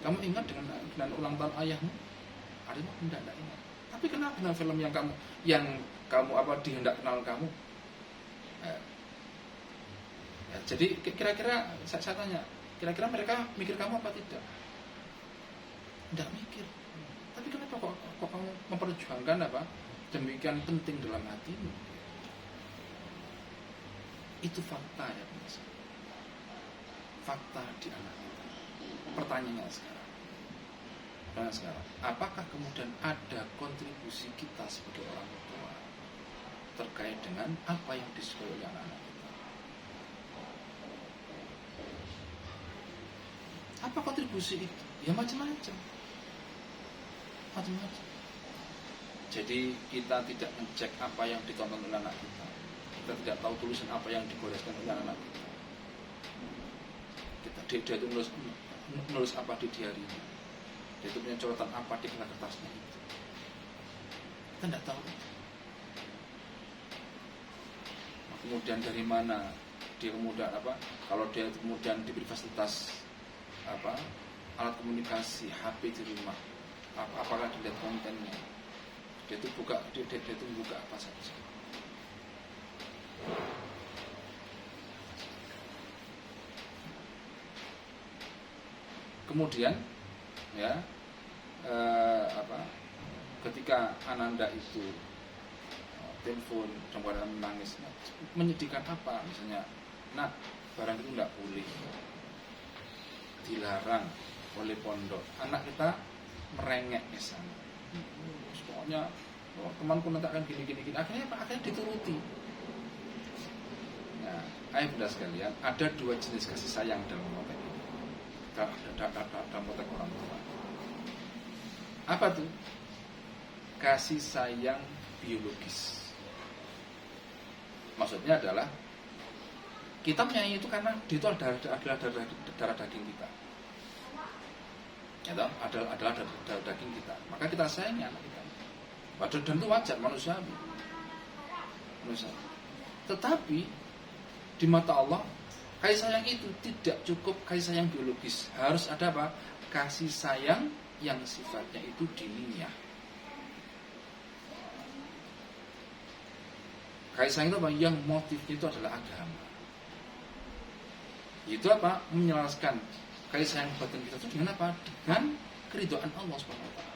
Kamu ingat dengan ulang tahun ayahmu? Ada tidak ingat. Tapi kenapa dengan film yang kamu dihendak kenal kamu? Ya, jadi kira-kira saya tanya, kira-kira mereka mikir kamu apa tidak? Tidak mikir. Tapi kenapa kok kamu memperjuangkan demikian penting dalam hatimu? Itu fakta ya pemirsa. Fakta di anak kita. Pertanyaannya sekarang, apakah kemudian ada kontribusi kita sebagai orang tua terkait dengan apa yang disukai oleh anak-anak kita? Apa kontribusi itu? Ya macam-macam. Jadi kita tidak ngecek apa yang ditonton oleh anak kita. Kita tidak tahu tulisan apa yang digoreskan oleh anak kita. Dia itu nulis apa di diarinya. Dia itu punya coretan apa di kertasnya itu. Kita tidak tahu. Kemudian dari mana dia kemudian kalau dia kemudian diberi fasilitas alat komunikasi HP di rumah, apakah dilihat kontennya? Dia itu buka apa saja. Kemudian ya ketika Ananda itu telepon dalam keadaan menangis, menyedihkan apa? Misalnya, barang itu tidak boleh, dilarang oleh pondok. Anak kita merengek misalnya, pokoknya temanku nanti akan gini. Akhirnya dituruti. Nah, ayah bunda sekalian, ada dua jenis kasih sayang dalam konteks ini, dalam konteks orang tua. Apa tuh? Kasih sayang biologis. Maksudnya adalah kita menyayangi itu karena dia itu adalah darah daging kita. Ya, adalah darah daging kita. Maka kita sayangi anak kita. Padahal dan itu wajar manusia. Tetapi di mata Allah, kasih sayang itu tidak cukup kasih sayang biologis. Harus ada apa? Kasih sayang yang sifatnya itu diniyah. Kasih sayang itu apa? Yang motifnya itu adalah agama. Itu apa? Menyelaraskan kasih sayang batin kita itu dengan apa? Dengan keridhaan Allah Subhanahu wa taala.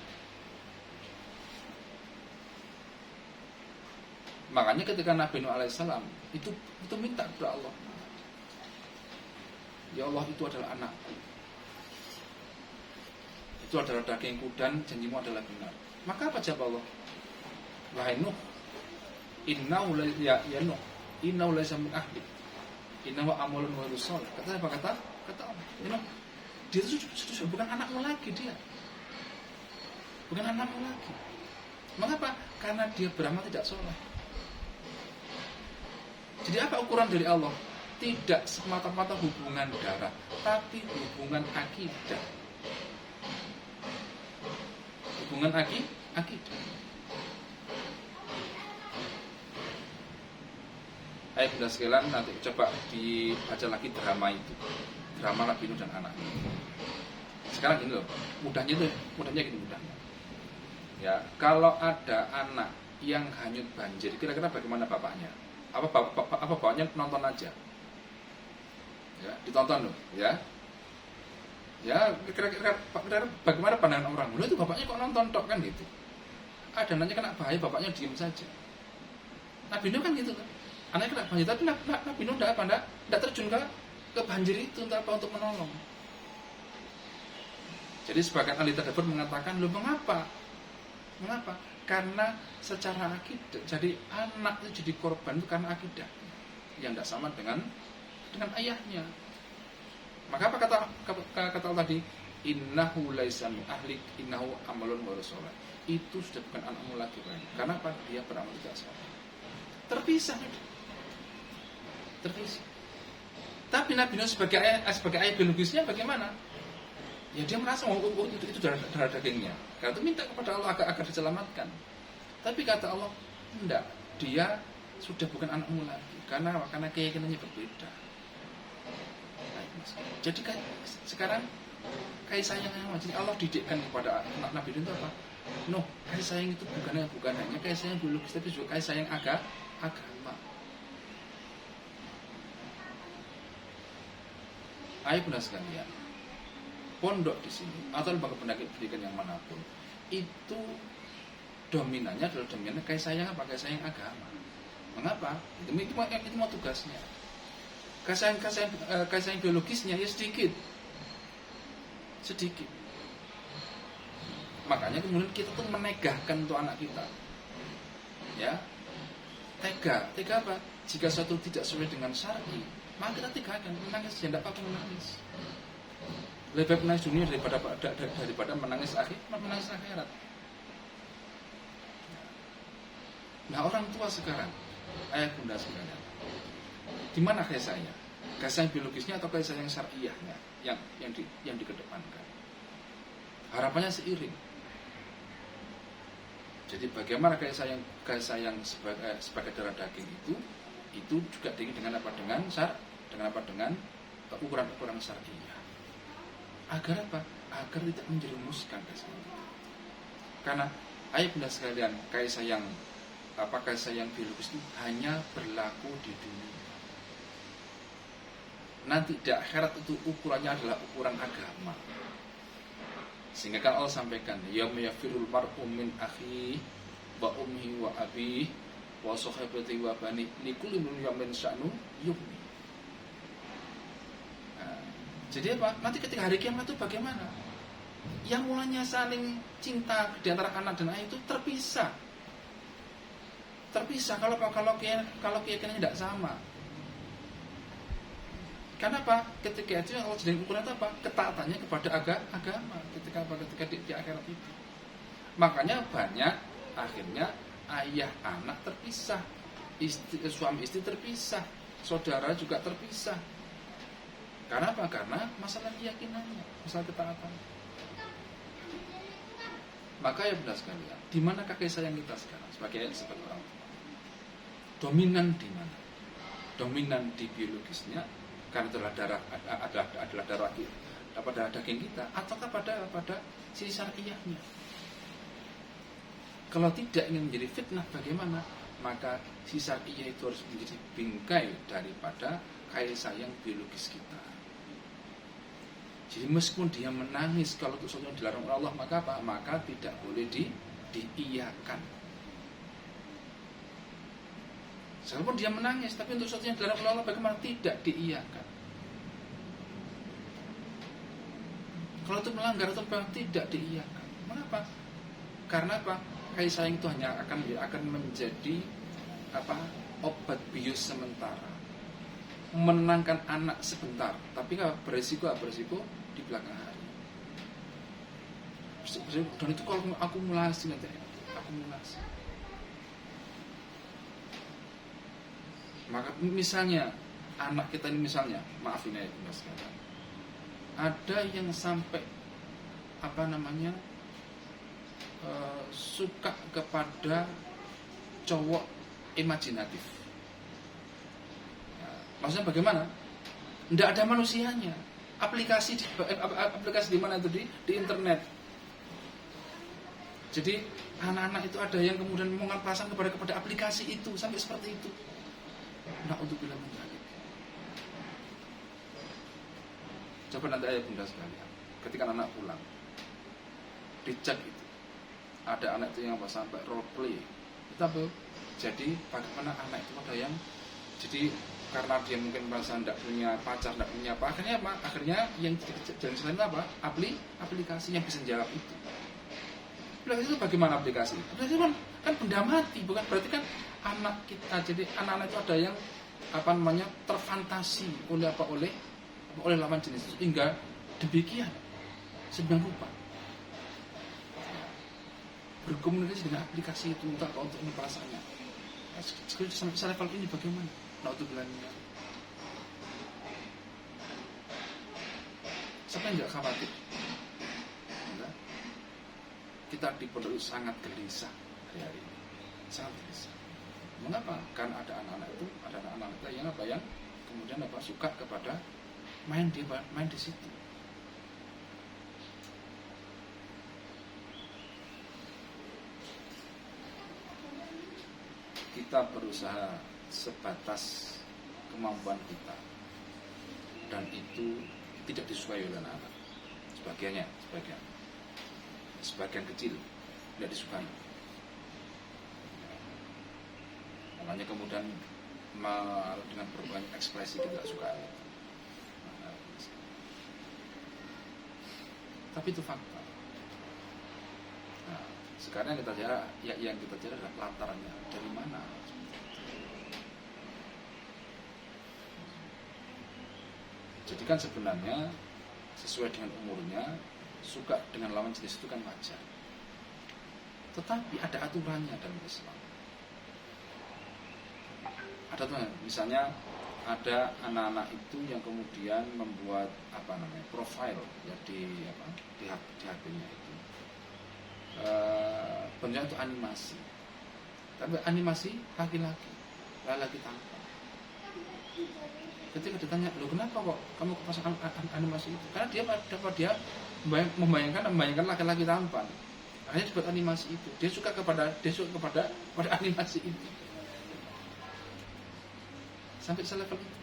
Makanya ketika Nabi Nuh alaihissalam itu minta kepada Allah, ya Allah itu adalah anakku, itu adalah dagingku dan janjimu adalah benar. Maka apa jawab Allah? Wahai Nuh, innahu Nuh, innahu laysa min ahli, innahu amalun ghairu shalih. Kata apa? Kata Allah, ya Nuh, dia itu sudah bukan anakmu lagi, dia bukan anakmu lagi. Mengapa? Karena dia beramal tidak soleh. Jadi apa ukuran dari Allah? Tidak semata-mata hubungan darah, tapi hubungan akidah. Hubungan akidah. Ayo bunda sekalian, nanti coba dibaca lagi drama itu, drama Nabi Nuh dan anaknya. Sekarang gini loh, mudahnya gini mudahnya. Ya, kalau ada anak yang hanyut banjir, kira-kira bagaimana bapaknya? Apa bapaknya nonton aja? Ya, ditonton loh, ya. Ya, kira-kira bagaimana pandangan orang? Loh, itu bapaknya kok nonton tok kan gitu. Ada anaknya kena bahaya, bapaknya diem saja. Nabi Nuh kan gitu kan. Anaknya kena banjir, tapi Nabi Nuh enggak terjun ke banjir itu untuk menolong. Jadi sebagian ahli tadabbur mengatakan, loh mengapa? Karena secara akidah, jadi anak itu jadi korban itu karena akidah yang tidak sama dengan ayahnya. Maka apa kata Allah tadi? Innahu laysa min ahlik, innahu amalun ghairu shalih. Itu sudah bukan anakmu lagi, karena apa? Dia beramal tidak saleh. Terpisah. Tapi Nabi Nuh sebagai ayah biologisnya bagaimana? Ya dia merasa itu darah dagingnya. Karena itu minta kepada Allah agar diselamatkan. Tapi kata Allah, enggak, dia sudah bukan anakmu lagi. Karena keyakinannya berbeda. Jadi sekarang kasih sayang yang jadi Allah didikkan kepada anak Nabi itu apa? No, kasih sayang itu bukan hanya kasih sayang biologis, tapi juga kasih sayang agama. Ayo bunda sekalian, pondok di sini atau lembaga pendidikan yang manapun itu dominannya adalah dominan kasih sayang apa? Kasih sayang agama. Mengapa? Itu mau tugasnya. Kasih sayang biologisnya ya sedikit. Makanya kemudian kita tuh menegahkan untuk anak kita. Ya, tega apa? Jika suatu tidak sesuai dengan syar'i, maka kita tegakkan, menangis ya tidak apa-apa menangis. Lebih baik menangis dunia daripada menangis akhirat. Nah orang tua sekarang, ayah bunda sekalian, di mana kasih sayang? Kasih sayang biologisnya atau kasih sayang syar'iyahnya yang dikedepankan? Harapannya seiring. Jadi bagaimana kasih sayang sebagai darah daging itu juga dengan ukuran syar'iyah. Agar apa? Agar tidak menjerumuskan kasih sayang. Karena ayah bunda sekalian, kasih sayang biologis itu hanya berlaku di dunia. Nanti di akhirat itu ukurannya adalah ukuran agama. Sehingga kan Allah sampaikan, yauma yafirul mar'u min akhihi wa ummihi wa abihi wa sahibatihi wa bani likulli imrin yawmin sya'nu yughni. Jadi apa? Nanti ketika hari kiamat itu bagaimana? Yang mulanya saling cinta di antara anak dan ayah itu terpisah kalau keyakinannya tidak sama. Kenapa? Ketika itu yang Allah jadikan ukuran itu apa? Ketaatannya kepada agama ketika di akhirat itu. Makanya banyak akhirnya ayah anak terpisah, suami istri terpisah, saudara juga terpisah. Karena apa? Karena masalah keyakinannya, masalah ketaatan. Maka ya bunda sekalian, di mana kasih sayang kita sekarang sebagai orang tua? Dominan di mana? Dominan di biologisnya, karena adalah darah daging kita, ataukah pada sisi syar'iyahnya? Kalau tidak ingin menjadi fitnah, bagaimana? Maka sisi syar'iyah itu harus menjadi bingkai daripada kasih sayang biologis kita. Jadi meskipun dia menangis kalau itu sesuatu yang dilarang oleh Allah, maka apa? Maka tidak boleh diiyakan. Sekalipun dia menangis, tapi untuk sesuatu yang dilarang oleh Allah, bagaimana? Tidak diiyakan. Kalau itu melanggar atau tidak diiyakan. Mengapa? Karena apa? Kasih sayang itu hanya akan menjadi obat bius sementara, menenangkan anak sebentar, tapi beresiko di belakang hari. Dan itu kalau akumulasi nanti, maka misalnya anak kita ini maafin ya sekarang, ada yang sampai suka kepada cowok imajinatif. Maksudnya bagaimana? Tidak ada manusianya. Aplikasi di mana itu di internet. Jadi anak-anak itu ada yang kemudian memongan perasaan kepada aplikasi itu sampai seperti itu. Nah, untuk bilang menjadi. Coba nanti ayah bunda sekalian, ketika anak pulang, dicek itu, ada anak itu yang sampai role play. Itu jadi bagaimana anak itu ada yang jadi karena dia mungkin merasa tidak punya pacar, tidak punya apa, akhirnya yang jalan selain aplikasi yang bisa jawab itu. Aplikasi itu bagaimana aplikasi? Aplikasi itu kan benda mati, bukan berarti kan anak kita. Jadi anak-anak itu ada yang terfantasi oleh lawan jenis itu hingga demikian sedang lupa berkomunikasi dengan aplikasi itu untuk perasaannya. Sampai level ini bagaimana? Nah, untuk bilangnya siapa yang tidak khawatir? Enggak. Kita di pondok sangat gelisah hari-hari ini, sangat gelisah. Mengapa? Karena ada anak-anak kita yang kemudian suka kepada main di situ. Kita berusaha sebatas kemampuan kita, dan itu tidak disukai oleh anak-anak. Sebagian kecil tidak disukai. Makanya kemudian dengan berbagai ekspresi kita tidak suka. Tapi itu fakta. Nah, sekarang yang kita cari adalah latarnya dari mana. Jadi kan sebenarnya sesuai dengan umurnya, suka dengan lawan jenis itu kan wajar. Tetapi ada aturannya dalam Islam. Ada aturannya. Misalnya ada anak-anak itu yang kemudian membuat profil ya di HP-nya itu. Bentuknya itu animasi. Tapi animasi laki-laki tampan. Ketika ditanya, "Loh, kenapa kok kamu kepasang animasi itu?" Karena dia membayangkan laki-laki tampan. Akhirnya dibuat animasi itu. Dia suka kepada animasi itu. Sampai selevel itu.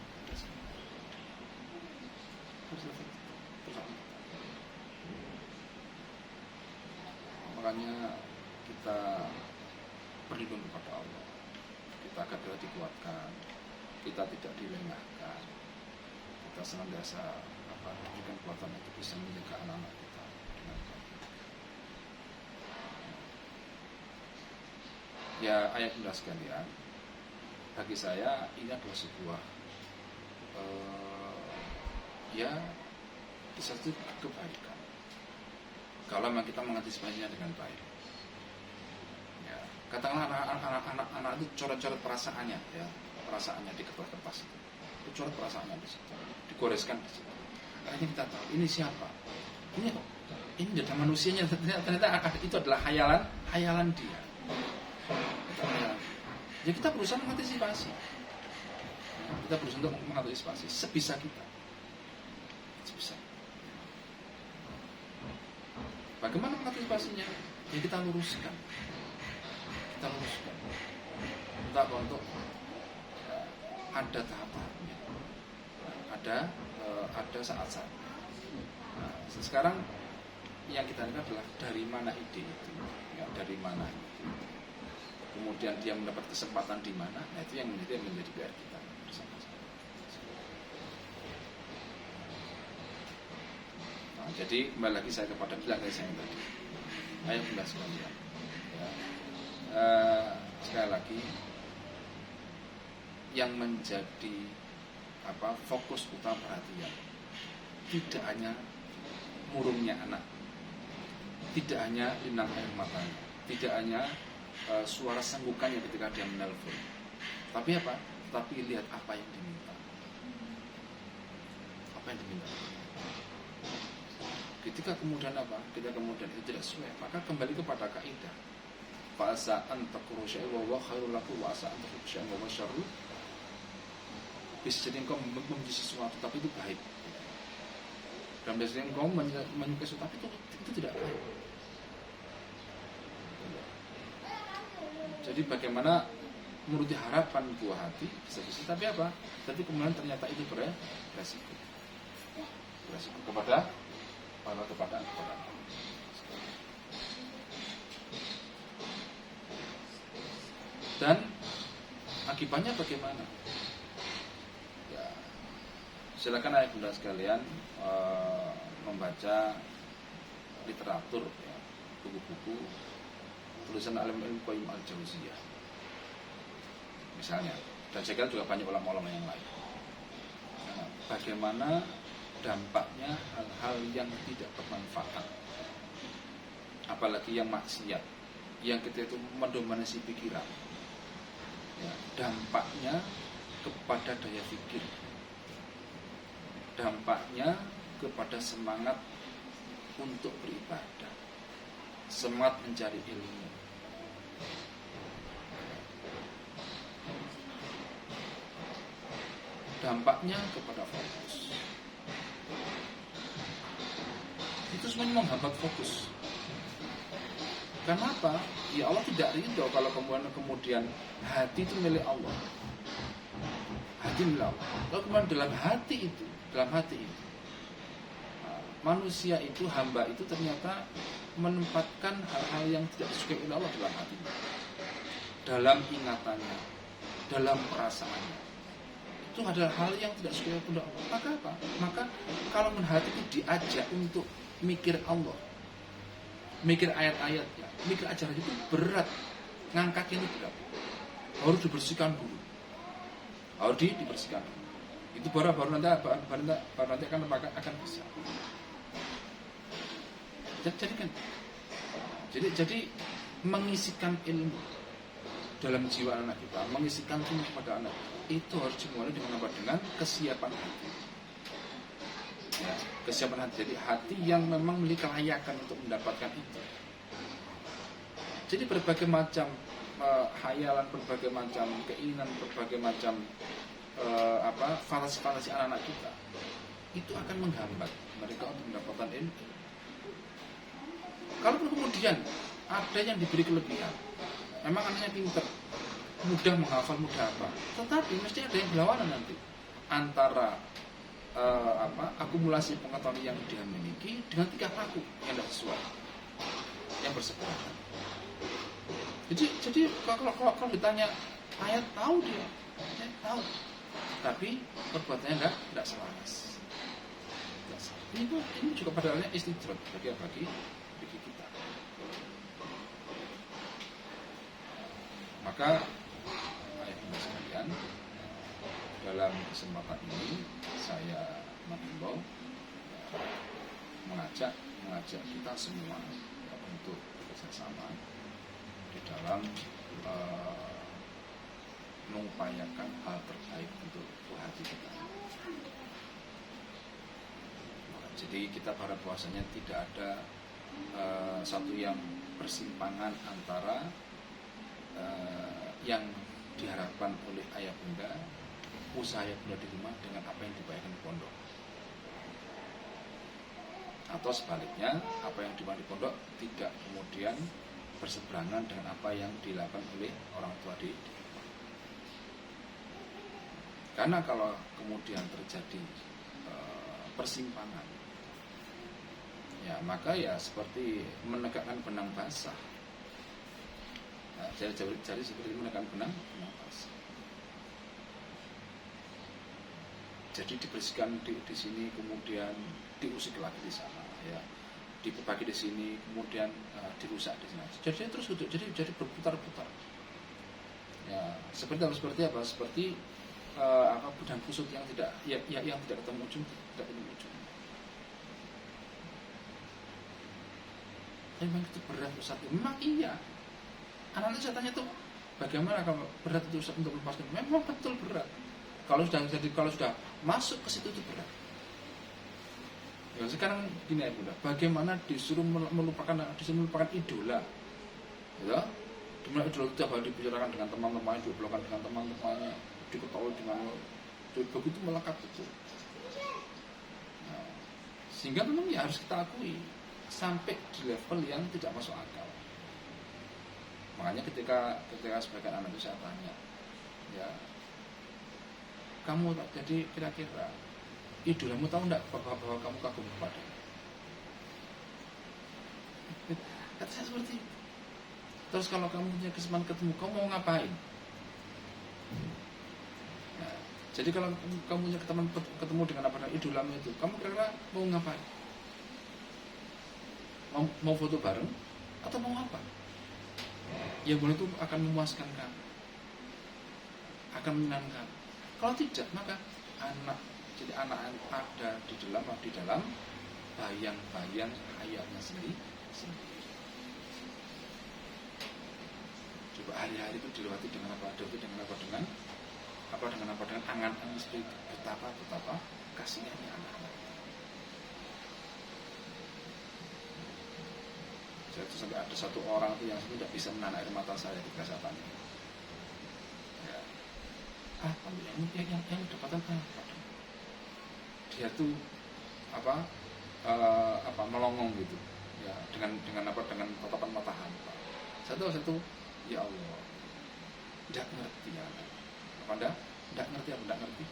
Makanya kita berlindung kepada Allah. Kita agar kita dikuatkan, kita tidak dilengahkan, kita senantiasa diberikan kekuatan untuk bisa menjaga anak-anak kita dengan baik. Ya, ayat bunda sekalian, bagi saya ini adalah sebuah di satu kebaikan kalau memang kita mengantisipasinya dengan baik. Ya, katakanlah anak-anak itu coret-coret perasaannya di kertas itu, coret perasaannya di situ, digoreskan di situ. Akhirnya kita tahu ini siapa, ini ada manusianya. Ternyata itu adalah hayalan dia. Ya, kita berusaha mengantisipasi. Kita berusaha untuk mengantisipasi sebisa kita. Bagaimana mengantisipasinya? Ya, kita luruskan. Entah untuk ada tahap-tahapnya, ada saat-saat. Nah, sekarang yang kita lihat adalah dari mana ide itu, dari mana itu. Kemudian dia mendapat kesempatan di mana, nah itu yang menjadi PR kita bersama-sama. Nah, Jadi kembali lagi saya kepada belakang saya tadi. Ayo bunda sekalian. Ya. Sekali lagi, yang menjadi fokus utama perhatian tidak hanya murungnya anak, tidak hanya linang air matanya, tidak hanya suara senggukannya ketika dia menelpon, tapi apa? Tapi lihat apa yang diminta. Apa yang diminta. Ketika kemudian itu tidak sesuai, maka kembali kepada kaidah. Fa'asa an takruhu syai'an wa huwa khairul lakum wa asa an takruhu syai'an wa huwa syarrul. Bisa jadi engkau membenci sesuatu tapi itu baik. Dan biasanya engkau menyukai sesuatu tapi itu tidak baik. Jadi bagaimana menuruti harapan buah hati bisa-bisa, tapi apa? Tapi kemudian ternyata itu beresiko kepada dan akibatnya bagaimana? Ya, silakan ayah bunda sekalian membaca literatur, ya, buku-buku tulisan alim Qayyim al-Jauziyah misalnya, dan saya kira juga banyak ulama-ulama yang lain. Nah, bagaimana dampaknya hal-hal yang tidak bermanfaat, apalagi yang maksiat, yang kita itu mendominasi pikiran, ya, dampaknya kepada daya pikir, dampaknya kepada semangat untuk beribadah, semangat mencari ilmu. Dampaknya kepada fokus. Itu semuanya menghambat fokus. Kenapa? Ya Allah tidak ridho kalau kemudian hati itu milik Allah. Hati milik Allah. Kalau kemudian dalam hati itu, manusia itu, hamba itu ternyata menempatkan hal-hal yang tidak disukai oleh Allah dalam hatinya, dalam ingatannya, dalam perasaannya. Itu adalah hal yang tidak disukai oleh Allah. Maka apa? Maka kalau hati itu diajak untuk mikir Allah, mikir ayat-ayatnya, mikir ajaran itu berat, ngangkatnya itu berat. Harus dibersihkan dulu, harus dibersihkan. Itu baru nanti akan bisa. Jadi mengisikan ilmu dalam jiwa anak kita, mengisikan ilmu kepada anak itu harus dimulai dengan apa? Dengan kesiapan hati. Ya, kesiapan hati. Jadi hati yang memang memiliki kelayakan untuk mendapatkan itu. Jadi berbagai macam khayalan, berbagai macam keinginan, berbagai macam fantasi anak-anak kita itu akan menghambat mereka untuk mendapatkan ilmu. Kalau kemudian ada yang diberi kelebihan, memang anaknya pintar, mudah menghafal, mudah apa, tetapi mesti ada yang berlawanan nanti antara akumulasi pengetahuan yang dia miliki dengan tingkah laku yang tidak sesuai, yang berseberangan. Jadi kalau ditanya ayat, tahu dia tahu, tapi perbuatannya tidak selaras. Ini juga padahalnya istidrak bagi kita. Maka ayah sekalian, dalam kesempatan ini saya menghimbau, mengajak kita semua untuk bekerjasama di dalam mengupayakan hal terbaik untuk hati kita. Jadi kita berharap bahwasanya tidak ada satu yang bersimpangan antara yang diharapkan oleh ayah bunda, usaha ayah bunda di rumah dengan apa yang dibayarkan di pondok, atau sebaliknya apa yang dibayar di pondok tidak kemudian berseberangan dengan apa yang dilakukan oleh orang tua di karena kalau kemudian terjadi persimpangan, ya maka ya seperti menegakkan benang basah. Nah, jadi seperti menegakkan benang basah. Jadi dibersihkan di sini, kemudian diusik lagi di sana, ya, diperbagi di sini, kemudian dirusak di sana. Jadi terus jadi berputar-putar. Ya, seperti apa? Seperti benang kusut yang tidak yang tidak ketemu ujung, tidak ketemu ujung. Memang itu berat Ustaz. Memang iya. Anak-anak saya tanya tuh, bagaimana kalau berat itu Ustaz untuk melepaskan? Memang betul berat. Kalau sudah masuk ke situ itu berat. Ya, sekarang gini ya Bunda, bagaimana disuruh melupakan idola, ya, dimana idola itu tiap hari dibicarakan dengan teman-temannya, diobrolan dengan teman-temannya, diketahui dengan begitu melekat itu. Nah, sehingga memang ya harus kita akui sampai di level yang tidak masuk akal. Makanya ketika sebagian anak itu saya tanya, ya, kamu jadi kira-kira idolamu tahu enggak bahwa kamu kagum kepadanya? Kata saya seperti itu. Terus kalau kamu punya kesempatan ketemu, kamu mau ngapain? Nah, jadi kalau kamu punya ketemu dengan idolamu itu, kamu kira-kira mau ngapain? Mau foto bareng atau mau apa? Ya boleh itu akan memuaskan kamu, akan menyenangkan kamu. Kalau tidak, maka anak ada di dalam bayang-bayang hayalnya sendiri. Coba hari-hari itu dilewati dengan apa? Dengan angan-angan seperti betapa kasihnya anak-anak. Jadi sampai ada satu orang itu yang tidak bisa menahan air mata saya ketika saya tanya. Ya. Yang dapatkan apa? Dia tuh melongong gitu, ya, dengan tatapan mata hampa. Satu, ya Allah, tidak ngerti ya, tidak ngerti, ya,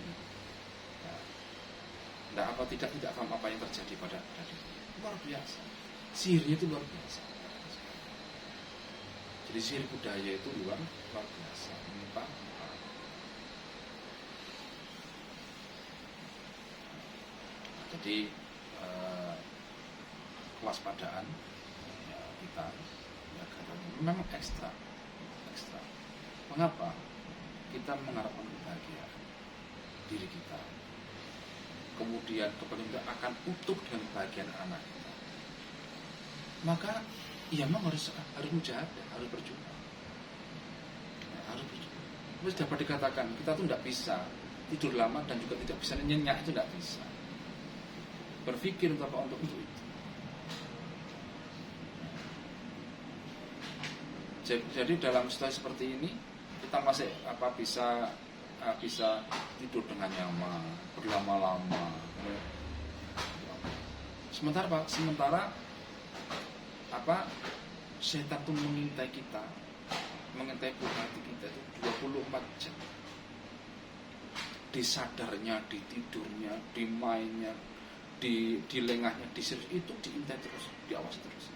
tidak paham apa yang terjadi pada dia. Luar biasa, sihirnya itu luar biasa. Jadi sihir budaya itu luar biasa, menimpa. Jadi kewaspadaan ya, kita ya, memang ekstra. Mengapa? Kita mengharapkan kebahagiaan diri kita, kemudian kebahagiaan akan utuh dengan kebahagiaan anak kita. Maka ya memang harus mujahadah, harus berjuang. Terus dapat dikatakan kita tuh tidak bisa tidur lama dan juga tidak bisa nyenyak, itu tidak bisa. Berpikir untuk itu. Jadi dalam situasi seperti ini kita masih bisa tidur dengan nyaman berlama-lama. Sementara setan itu mengintai kita, mengintai hati kita itu 24 jam. Di sadarnya, di tidurnya, di mainnya, di lengahnya, di serius itu diintai terus, diawasi terus.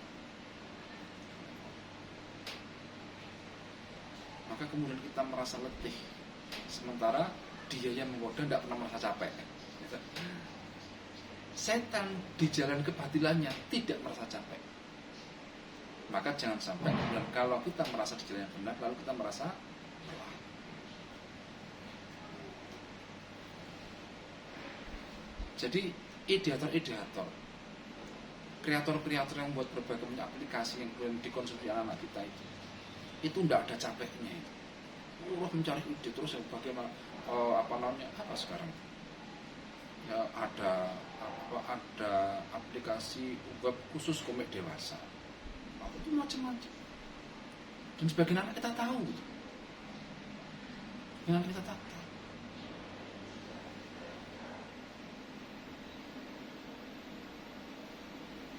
Maka kemudian kita merasa letih, sementara dia yang menggoda tidak pernah merasa capek. Setan di jalan kebatilannya tidak merasa capek. Maka jangan sampai kemudian kalau kita merasa di jalan yang benar, lalu kita merasa lelah. Jadi ideator, kreator yang membuat berbagai aplikasi yang kemudian dikonsumsi anak kita itu tidak ada capeknya itu. Mencari ide terus bagaimana apa sekarang? Ya ada aplikasi web khusus komik dewasa. Itu macam-macam. Dan sebagian anak kita tahu gitu.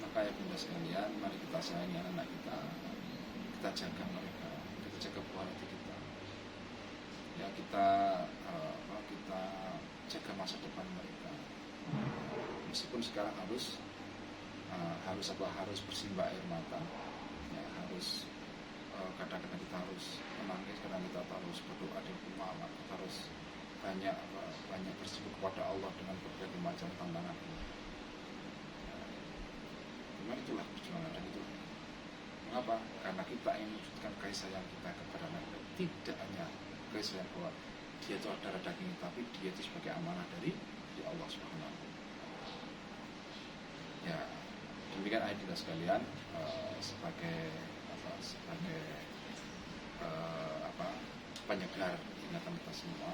Maka ya bunda sekalian, mari kita sayangi anak kita jaga mereka, kita jaga buah hati kita. Ya kita jaga masa depan mereka. Meskipun sekarang harus bersimbah air mata, ya, harus kadang-kadang kita harus menangis, kadang kita harus berdoa di rumah, kita harus banyak bersujud kepada Allah dengan berbagai macam tantangan. Memang itulah perjuangan dan itu. Mengapa? Karena kita ingin mewujudkan kasih sayang kita kepada Nabi. Tidak hanya kasih sayang bahwa dia itu darah daging, tapi dia itu sebagai amanah dari Allah Subhanahu wa Ta'ala. Ya, demikian ayat kita sekalian, sebagai penyegar ingatan kita semua,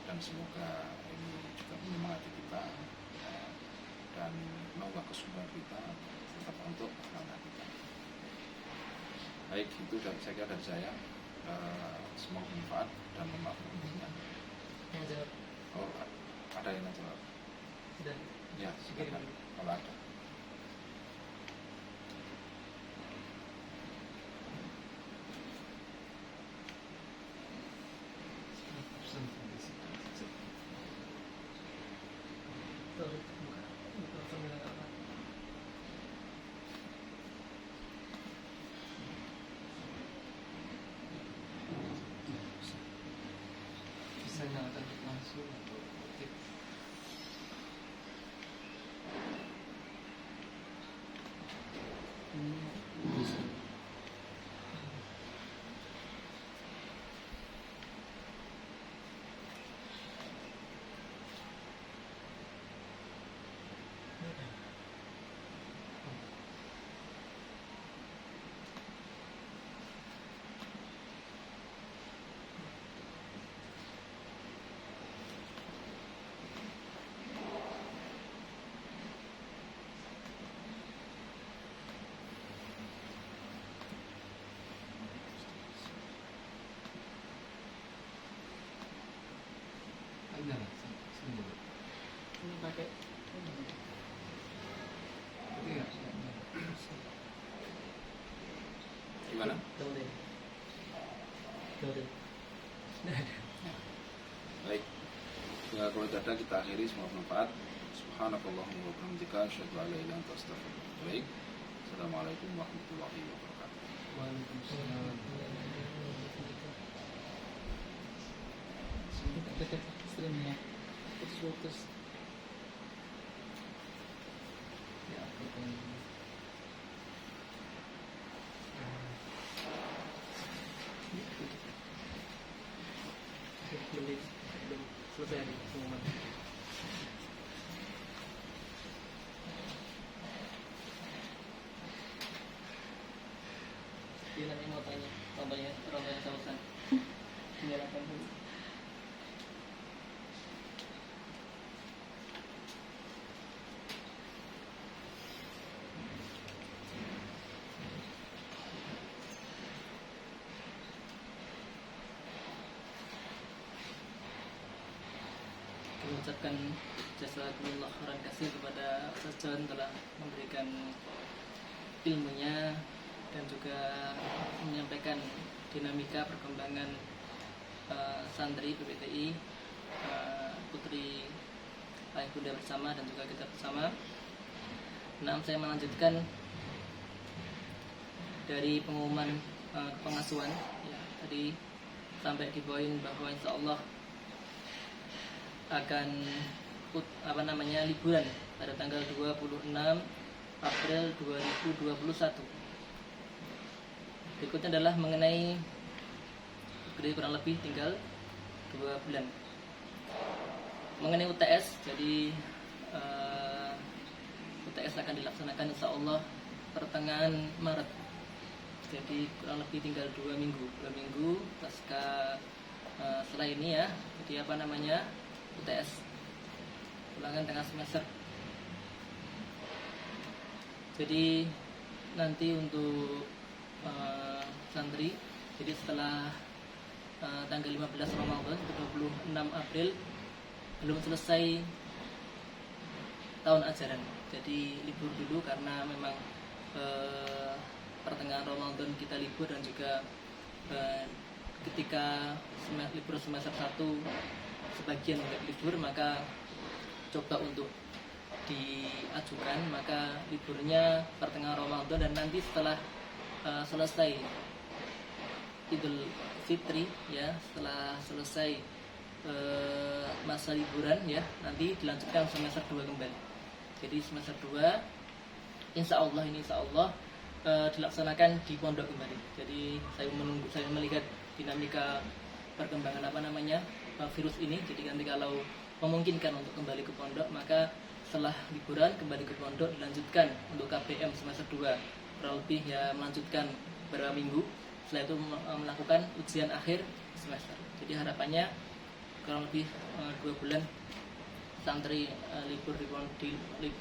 dan semoga ini juga menyemangati kita dan menambah kesungguhan kita tetap untuk amanah kita. Baik, itu saya kira dari saya. Semoga bermanfaat dan memaafkan kekurangan. Yang jawab. Oh, ada yang jawab? Sudah. Ya, silakan kalau ada. Bisa nyalakan langsung atau aktif. Bisa. Ini pakai Gimana? Kemudian. Baik. Ya, kalau tidak ada kita akhiri, semoga bermanfaat. Subhanakallahumma wa bihamdika asyhadu an la ilaha illa anta astaghfiruka wa atubu ilaik. Assalamualaikum warahmatullahi wabarakatuh. Waalaikumsalam. Streamnya putus-putus. Ya, menit belum selesai pengumuman. Dia nanti mau tanya, contohnya sausan. Menyalakan dulu. Mengucapkan jazakumullah khairan kasih kepada Ustaz John telah memberikan ilmunya dan juga menyampaikan dinamika perkembangan santri PPTI Putri Ayah Bunda bersama dan juga kita bersama. Nah, saya melanjutkan dari pengumuman pengasuhan ya, tadi sampai di poin bahwa insya Allah akan liburan pada tanggal 26 April 2021. Berikutnya adalah mengenai kurang lebih tinggal 2 bulan. Mengenai UTS, jadi UTS akan dilaksanakan insya Allah pertengahan Maret. Jadi kurang lebih tinggal 2 minggu pasca setelah ini ya. Jadi UTS ulangan tengah semester. Jadi nanti untuk santri, jadi setelah tanggal 15 Ramadan ke 26 April belum selesai tahun ajaran. Jadi libur dulu karena memang pertengahan Ramadan kita libur dan juga ketika libur semester 1 sebagian libur, maka coba untuk diajukan, maka liburnya pertengahan Ramadan dan nanti setelah selesai Idul Fitri ya, setelah selesai masa liburan ya, nanti dilanjutkan semester 2 kembali. Jadi semester 2 insya Allah dilaksanakan di pondok kembali. Jadi saya melihat dinamika perkembangan virus ini. Jadi nanti kalau memungkinkan untuk kembali ke pondok, maka setelah liburan kembali ke pondok dilanjutkan untuk KPM semester 2, kurang lebih ya melanjutkan beberapa minggu. Setelah itu melakukan ujian akhir semester. Jadi harapannya kurang lebih 2 bulan santri libur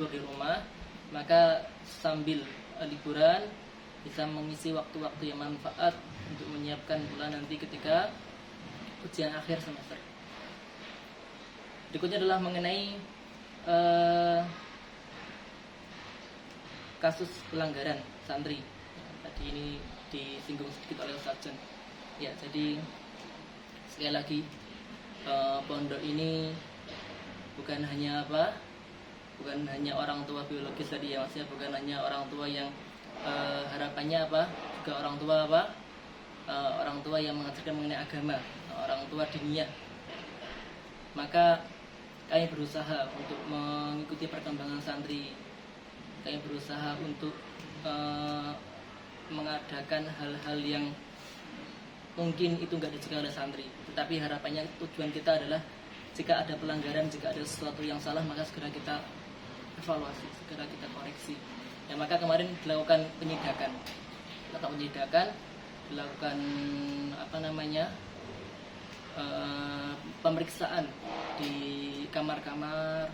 di rumah, maka sambil liburan bisa mengisi waktu-waktu yang manfaat untuk menyiapkan pula nanti ketika ujian akhir semester. Berikutnya adalah mengenai kasus pelanggaran santri. Tadi ini disinggung sedikit oleh Ustaz John. Ya, jadi sekali lagi pondok ini bukan hanya orang tua biologis tadi ya, maksudnya bukan hanya orang tua yang harapannya juga orang tua yang mengajarkan mengenai agama, orang tua diniyah. Maka kami berusaha untuk mengikuti perkembangan santri. Kami berusaha untuk mengadakan hal-hal yang mungkin itu nggak dicegah oleh santri, tetapi harapannya tujuan kita adalah jika ada pelanggaran, jika ada sesuatu yang salah, maka segera kita evaluasi, segera kita koreksi. Ya, maka kemarin dilakukan penyidakan, dilakukan pemeriksaan di kamar-kamar,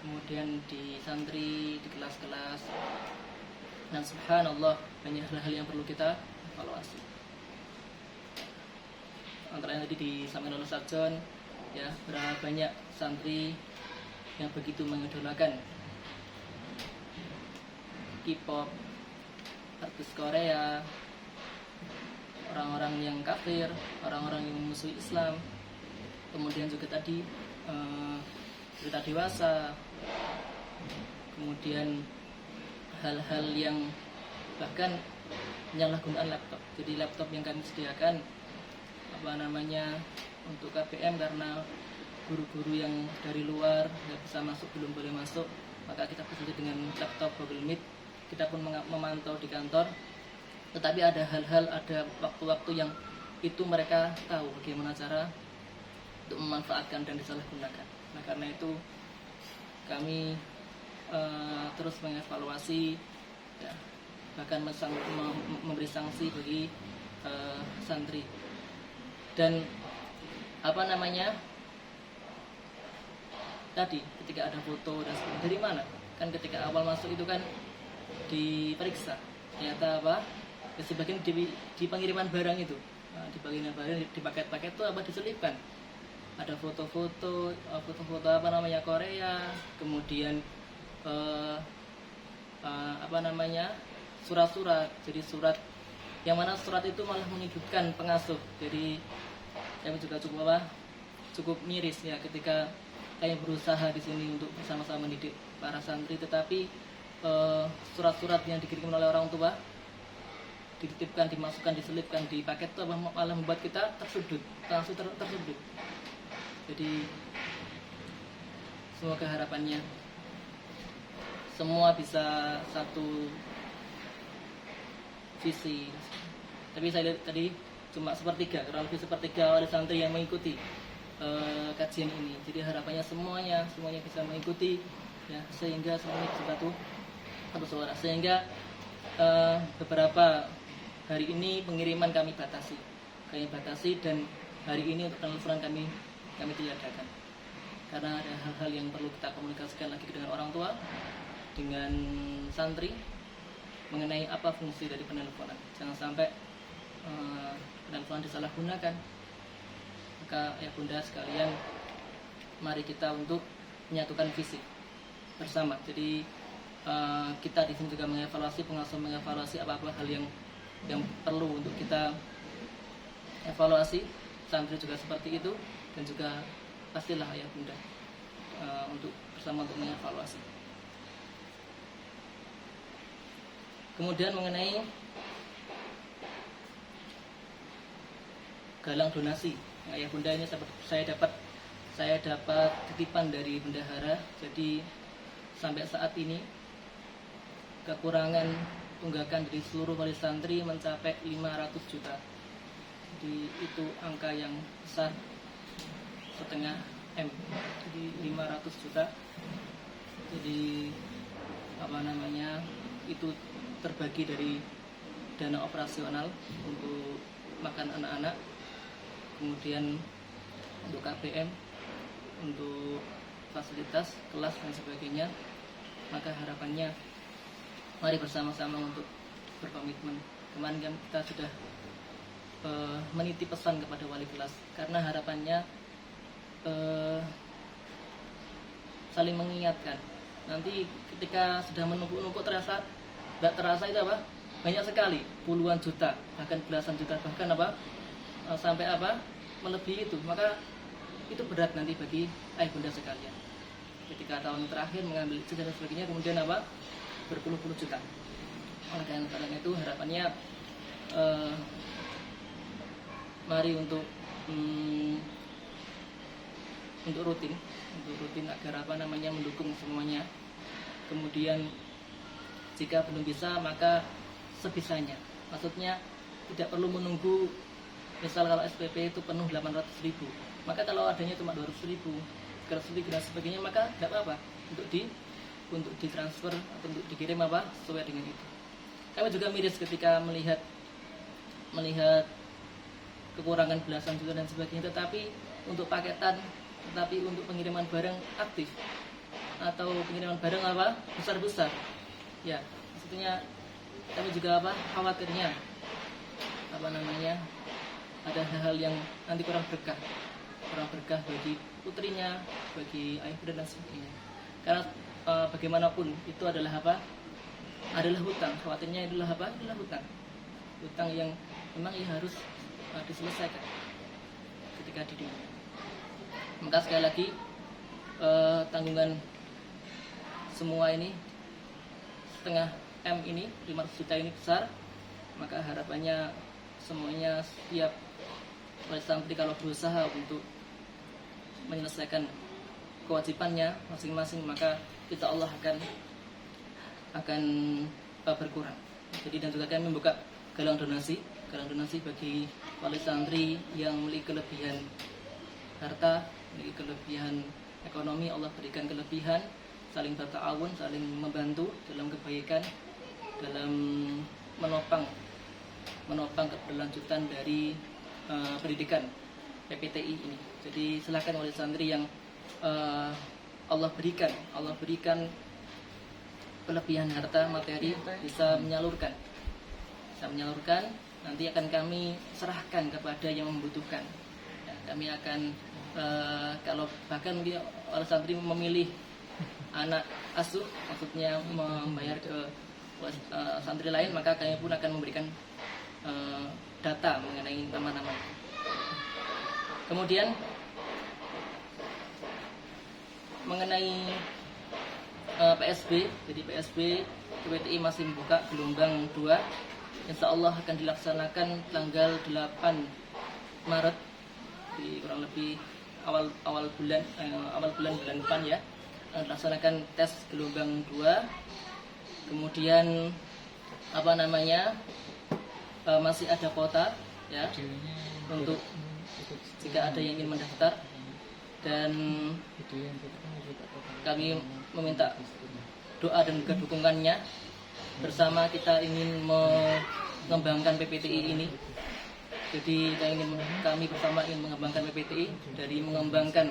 kemudian di santri, di kelas-kelas. Dan subhanallah, banyak hal-hal yang perlu kita evaluasi. Antara yang tadi disampaikan oleh Ustaz John, ya, berapa banyak santri yang begitu mengidolakan K-pop, artis Korea, orang-orang yang kafir, orang-orang yang memusuhi Islam. Kemudian juga tadi cerita dewasa, kemudian hal-hal yang bahkan penyalahgunaan laptop. Jadi laptop yang kami sediakan untuk KPM, karena guru-guru yang dari luar nggak bisa masuk, belum boleh masuk, maka kita bekerja dengan laptop Google Meet. Kita pun memantau di kantor, tetapi ada hal-hal, ada waktu-waktu yang itu mereka tahu bagaimana cara untuk memanfaatkan dan disalahgunakan. Nah, karena itu kami terus mengevaluasi, ya, bahkan memberi sanksi bagi santri. Dan tadi ketika ada foto dan sebagainya, dari mana? Kan ketika awal masuk itu kan diperiksa, ternyata ya, sebagian di pengiriman barang itu, di pengiriman barang, di paket-paket itu diselipkan ada foto-foto Korea, kemudian surat-surat. Jadi surat yang mana surat itu malah menyudutkan pengasuh. Jadi kami juga cukup miris ya ketika kami berusaha di sini untuk bersama-sama mendidik para santri, tetapi surat-surat yang dikirim oleh orang tua dititipkan, dimasukkan, diselipkan di paket itu malah membuat kita tersudut. Jadi semoga harapannya semua bisa satu visi. Tapi saya lihat tadi cuma kurang lebih sepertiga oleh santri yang mengikuti kajian ini. Jadi harapannya semuanya bisa mengikuti, ya, sehingga semuanya bisa satu suara. Sehingga beberapa hari ini pengiriman kami batasi, dan hari ini untuk penelponan kami tiadakan, karena ada hal-hal yang perlu kita komunikasikan lagi dengan orang tua, dengan santri, mengenai apa fungsi dari penelponan. Jangan sampai penelponan disalahgunakan. Maka ya bunda sekalian, mari kita untuk menyatukan visi bersama. Jadi kita di sini juga mengevaluasi apa hal yang perlu untuk kita evaluasi. Santri juga seperti itu, dan juga pastilah ayah bunda untuk bersama untuk mengevaluasi. Kemudian mengenai galang donasi, ayah bunda, ini saya dapat saya dapat titipan dari bendahara. Jadi sampai saat ini kekurangan tunggakan dari seluruh wali santri mencapai 500 juta. Jadi itu angka yang besar, setengah M. Jadi 500 juta. Jadi itu terbagi dari dana operasional untuk makan anak-anak, kemudian untuk KBM, untuk fasilitas kelas dan sebagainya. Maka harapannya mari bersama-sama untuk berkomitmen. Kemarin kan kita sudah menitip pesan kepada wali kelas, karena harapannya saling mengingatkan. Nanti ketika sudah menumpuk-numpuk tidak terasa itu banyak sekali, puluhan juta, bahkan belasan juta, bahkan sampai melebihi itu. Maka itu berat nanti bagi ayah bunda sekalian. Ketika tahun terakhir mengambil ijazah dan sebagainya, kemudian berpuluh-puluh juta. Oleh karena itu harapannya mari untuk rutin agar mendukung semuanya. Kemudian jika belum bisa maka sebisanya, maksudnya tidak perlu menunggu. Misal kalau SPP itu penuh 800.000, maka kalau adanya cuma 200.000, 300.000 dan sebagainya, maka tidak apa-apa untuk ditransfer atau untuk dikirim sesuai dengan itu. Kami juga miris ketika melihat kekurangan belasan juta dan sebagainya, tetapi untuk paketan, tetapi untuk pengiriman barang aktif atau pengiriman barang besar-besar, ya maksudnya kami juga khawatirnya ada hal-hal yang nanti kurang berkah bagi putrinya, bagi ayah bunda dan sebagainya. Karena bagaimanapun itu adalah hutang. Khawatirnya adalah hutang yang memang harus diselesaikan ketika di dunia. Maka sekali lagi tanggungan semua ini, setengah M ini, 500 juta ini besar. Maka harapannya semuanya setiap wali santri kalau berusaha untuk menyelesaikan kewajibannya masing-masing, maka insya Allah akan berkurang. Jadi dan juga kami membuka galang donasi bagi wali santri yang memiliki kelebihan harta, memiliki kelebihan ekonomi. Allah berikan kelebihan, saling berta'awun, saling membantu dalam kebaikan, dalam menopang keberlanjutan dari pendidikan PPTI ini. Jadi silakan wali santri yang Allah berikan kelebihan harta materi bisa menyalurkan, nanti akan kami serahkan kepada yang membutuhkan. Ya, kami akan kalau bahkan wali santri memilih anak asuh, maksudnya membayar ke santri lain, maka kami pun akan memberikan data mengenai nama-nama. Kemudian mengenai PSB, jadi PSB PPTI masih membuka gelombang 2. Insya Allah akan dilaksanakan tanggal 8 Maret, di kurang lebih awal bulan depan ya. Dilaksanakan tes gelombang 2. Kemudian masih ada kuota ya untuk jika ada yang ingin mendaftar, dan kami meminta doa dan juga dukungannya. Bersama kita ingin mengembangkan PPTI ini. Jadi kami bersama ingin mengembangkan PPTI dari mengembangkan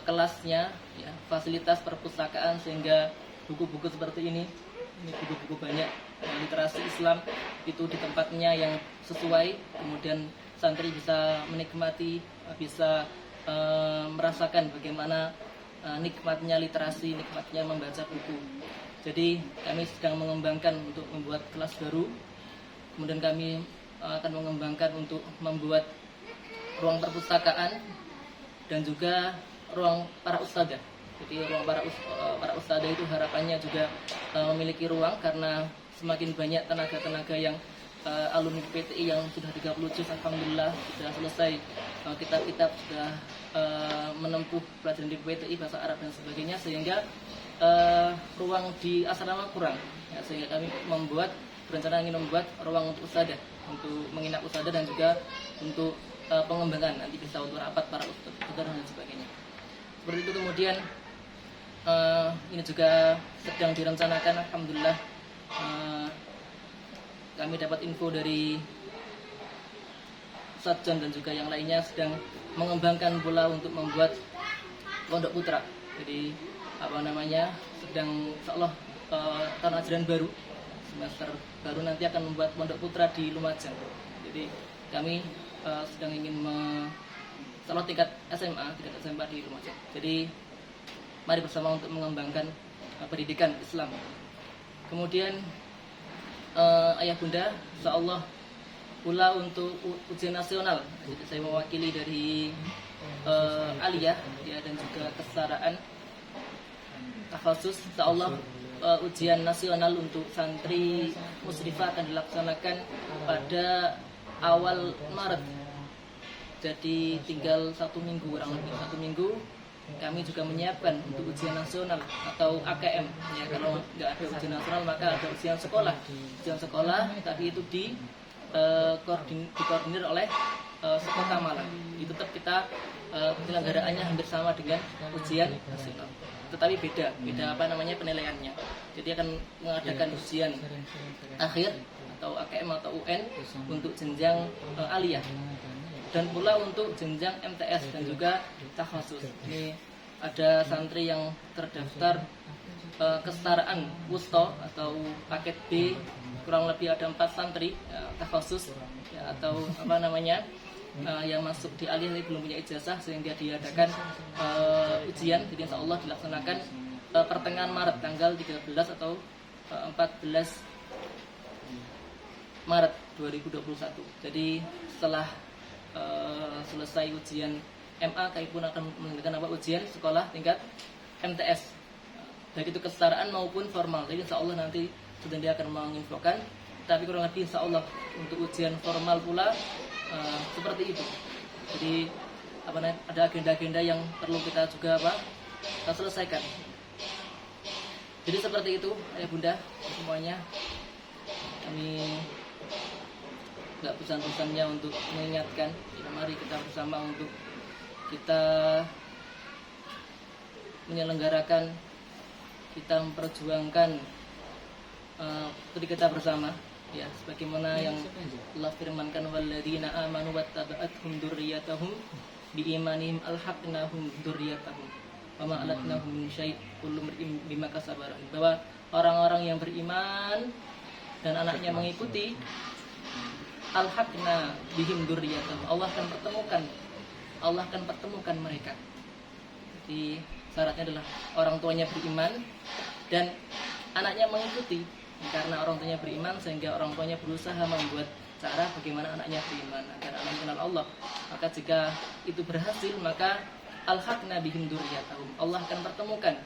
kelasnya, ya, fasilitas perpustakaan, sehingga buku-buku seperti ini buku-buku banyak literasi Islam itu di tempatnya yang sesuai, kemudian santri bisa menikmati, bisa merasakan bagaimana nikmatnya literasi, nikmatnya membaca buku. Jadi kami sedang mengembangkan untuk membuat kelas baru, kemudian kami akan mengembangkan untuk membuat ruang perpustakaan dan juga ruang para ustadzah. Jadi ruang para ustadzah itu harapannya juga memiliki ruang, karena semakin banyak tenaga-tenaga yang alumni PTI yang sudah 30 juz, alhamdulillah sudah selesai kitab-kitab, sudah menempuh pelajaran di PTI bahasa Arab dan sebagainya, sehingga ruang di asrama kurang, ya, sehingga kami berencana ingin membuat ruang untuk ustadzah, untuk menginap ustadzah dan juga untuk pengembangan, nanti bisa untuk rapat para ustadzah dan sebagainya. Seperti itu. Kemudian ini juga sedang direncanakan, alhamdulillah. Kami dapat info dari Ustadz John dan juga yang lainnya sedang mengembangkan pula untuk membuat pondok putra. Jadi sedang insyaallah tahun ajaran baru, semester baru nanti akan membuat pondok putra di Lumajang. Jadi kami sedang ingin insyaallah tingkat SMA di Lumajang. Jadi mari bersama untuk mengembangkan pendidikan Islam. Kemudian ayah bunda, insyaallah pula untuk ujian nasional, saya mewakili dari aliyah, ya, dan juga kesetaraan khusus, insyaallah ujian nasional untuk santri musrifah akan dilaksanakan pada awal Maret. Jadi tinggal 1 minggu, kurang lebih 1 minggu. Kami juga menyiapkan untuk ujian nasional atau AKM, ya, kalau nggak ada ujian nasional maka ada ujian sekolah, tapi itu dikoordinir oleh Sekota Malang. Itu tetap kita penyelenggaraannya hampir sama dengan ujian nasional, tetapi beda penilaiannya. Jadi akan mengadakan ujian akhir atau AKM atau UN untuk jenjang aliyah, dan pula untuk jenjang MTS dan juga takhasus. Ini ada santri yang terdaftar kesetaraan wusta atau paket B, kurang lebih ada 4 santri takhasus, ya, atau yang masuk di aliyah ini belum punya ijazah, sehingga diadakan ujian. Jadi insyaallah dilaksanakan pertengahan Maret, tanggal 13 atau 14 Maret 2021. Jadi setelah selesai ujian MA, kami pun akan mengerjakan ujian sekolah tingkat MTS, baik itu kesetaraan maupun formal. Jadi insyaallah nanti sudah dia akan menginfokan, tapi kurang lebih insyaallah untuk ujian formal pula seperti itu. Jadi ada agenda-agenda yang perlu kita juga selesaikan. Jadi seperti itu ayah bunda semuanya. Kami nggak bosan-bosannya untuk mengingatkan, ya, mari kita bersama untuk kita menyelenggarakan, kita memperjuangkan kita bersama, ya, sebagaimana yang Allah firmankan, walladzina amanu wattaba'athum dzurriyyatuhum biimanihim alhaqnahum dzurriyyatahum wa ma alatnahum min syai' kullu mar'in bima kasaba rahin. Bahwa orang-orang yang beriman dan anaknya mengikuti, alhaqna bihim dzurriyyatahum, Allah akan pertemukan mereka. Jadi syaratnya adalah orang tuanya beriman dan anaknya mengikuti. Karena orang tuanya beriman, sehingga orang tuanya berusaha membuat cara bagaimana anaknya beriman agar anak mengenal Allah. Maka jika itu berhasil, maka alhaqna bihim dzurriyyatahum, Allah akan pertemukan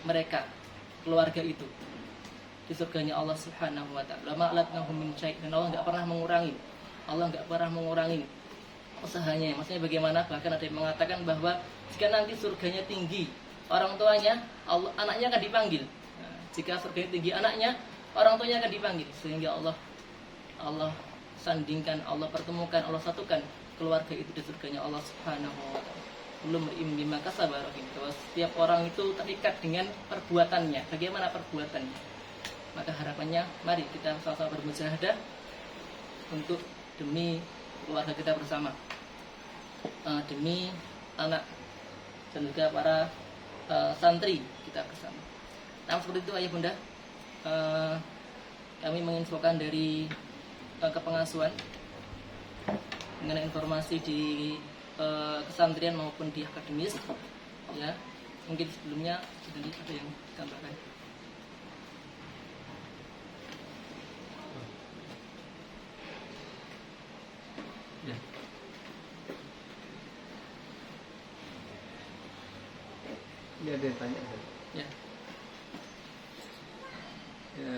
mereka, keluarga itu, di surganya Allah Subhanahu wa taala. Ma alatnahum min syai', dan Allah enggak pernah mengurangi usahanya. Maksudnya bagaimana? Bahkan ada yang mengatakan bahwa jika nanti surganya tinggi orang tuanya, anaknya akan dipanggil. Nah, jika surganya tinggi anaknya, orang tuanya akan dipanggil, sehingga Allah sandingkan, Allah pertemukan, Allah satukan keluarga itu di surganya Allah Subhanahu wa taala. Belum bima kasaba rahin, bahwa setiap orang itu terikat dengan perbuatannya. Bagaimana perbuatannya? Maka harapannya mari kita sama-sama bermujahadah untuk demi keluarga kita bersama, demi anak dan juga para santri kita bersama. Nah, seperti itu ayah bunda, kami menginfokan dari kepengasuhan mengenai informasi di kesantrian maupun di akademis, ya. Mungkin sebelumnya sudah ada yang ditambahkan. Ya. Ini ada yang tanya. Ya. Ya.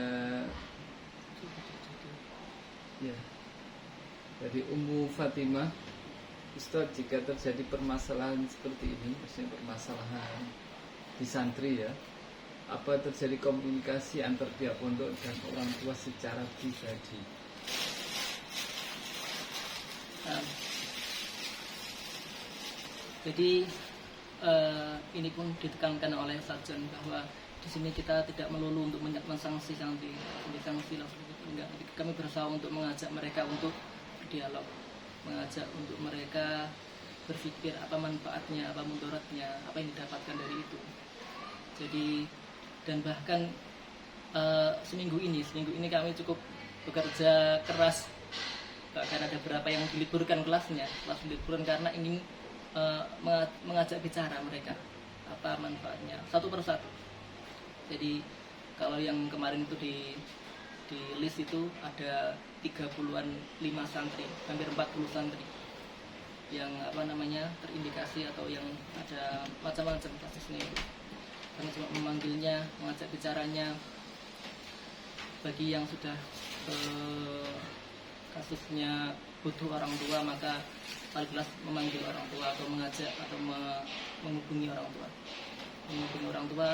Ya. Jadi Ummu Fatimah, Ustaz, jika terjadi permasalahan seperti ini, maksudnya permasalahan di santri ya, apa terjadi komunikasi antar pihak pondok dan orang tua secara pribadi? Jadi ini pun ditekankan oleh Sarjan bahwa di sini kita tidak melulu untuk mensanksi santri, sanksi lah seperti itu enggak. Jadi kami berusaha untuk mengajak mereka untuk berdialog, mengajak untuk mereka berpikir apa manfaatnya, apa mudaratnya, apa yang didapatkan dari itu. Jadi dan bahkan seminggu ini kami cukup bekerja keras, bahkan ada beberapa yang diliburkan kelas diliburkan karena ingin mengajak bicara mereka apa manfaatnya satu persatu. Jadi kalau yang kemarin itu di list itu ada 30-an 5 santri, hampir 40 santri yang terindikasi atau yang ada macam-macam kasusnya itu. Kami cuma memanggilnya, mengajak bicaranya. Bagi yang sudah kasusnya butuh orang tua, maka paling jelas memanggil orang tua atau mengajak atau menghubungi orang tua. Menghubungi orang tua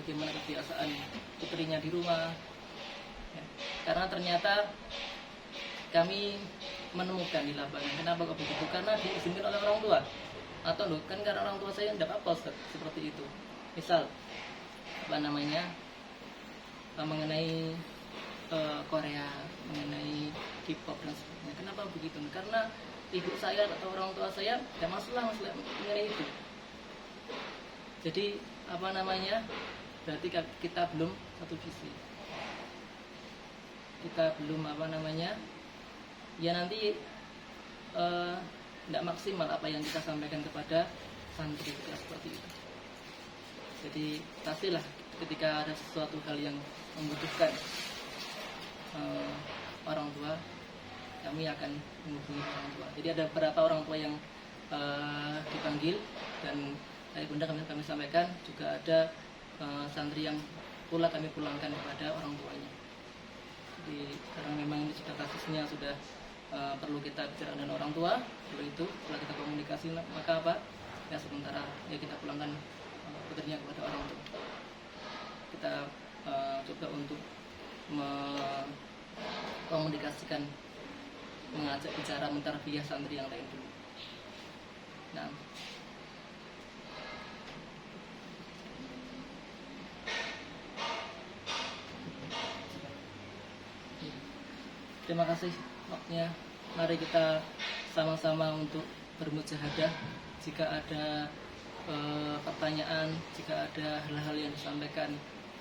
bagaimana kebiasaan putrinya di rumah. Ya. Karena ternyata kami menemukan di lapangan, kenapa kok begitu? Karena diizinkan oleh orang tua. Atau loh, kan karena orang tua saya tidak apa-apa Ustaz, seperti itu. Misal mengenai Korea, mengenai K-pop dan sebagainya. Kenapa begitu? Karena ibu saya atau orang tua saya tidak masalah mengenai itu. Jadi berarti kita belum satu visi. Kita belum ya nanti tidak maksimal apa yang kita sampaikan kepada santri kita seperti itu. Jadi pastilah ketika ada sesuatu hal yang membutuhkan orang tua, kami akan menghubungi orang tua. Jadi ada beberapa orang tua yang dipanggil dan dari bunda kami sampaikan, juga ada santri yang kami pulangkan kepada orang tuanya. Jadi karena memang ini sudah kasusnya sudah perlu kita bicara dengan orang tua, setelah itu setelah kita komunikasi maka apa? Ya sementara ya kita pulangkan putrinya kepada orang tua. Kita coba untuk mengkomunikasikan, mengajak bicara, mentarbiyah santri yang lain dulu. Nah, terima kasih waktunya. Mari kita sama-sama untuk bermujahadah. Jika ada pertanyaan, jika ada hal-hal yang disampaikan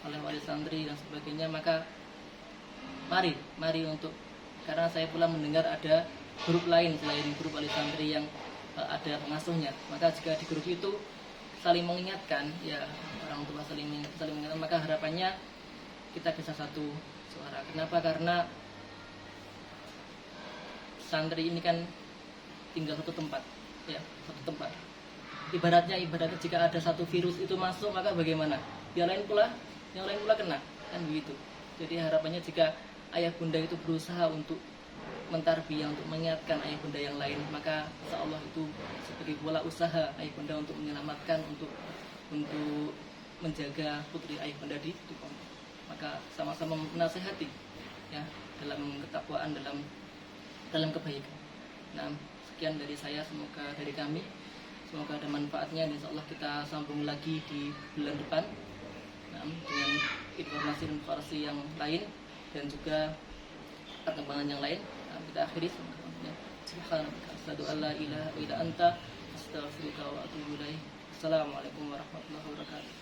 oleh wali santri dan sebagainya, maka mari untuk, karena saya pula mendengar ada grup lain selain grup wali santri yang ada pengasuhnya. Maka jika di grup itu saling mengingatkan, ya orang tua saling mengingatkan, maka harapannya kita bisa satu suara. Kenapa? Karena santri ini kan tinggal satu tempat, ya satu tempat. Ibaratnya jika ada satu virus itu masuk, maka bagaimana? Yang lain pula kena, kan begitu. Jadi harapannya jika ayah bunda itu berusaha untuk mentarbiyah, untuk mengingatkan ayah bunda yang lain, maka insya Allah itu sebagai bola usaha ayah bunda untuk menyelamatkan, untuk menjaga putri ayah bunda di pondok. Maka sama-sama menasehati, ya dalam ketakwaan, dalam kebaikan. Nah, sekian dari saya, semoga dari kami, semoga ada manfaatnya, dan insyaallah kita sambung lagi di bulan depan dengan informasi yang lain dan juga perkembangan yang lain. Kita akhiri semoga subhanaka asyhadu an la ilaha illa anta astaghfiruka wa atubu ilaik. Assalamualaikum warahmatullahi wabarakatuh.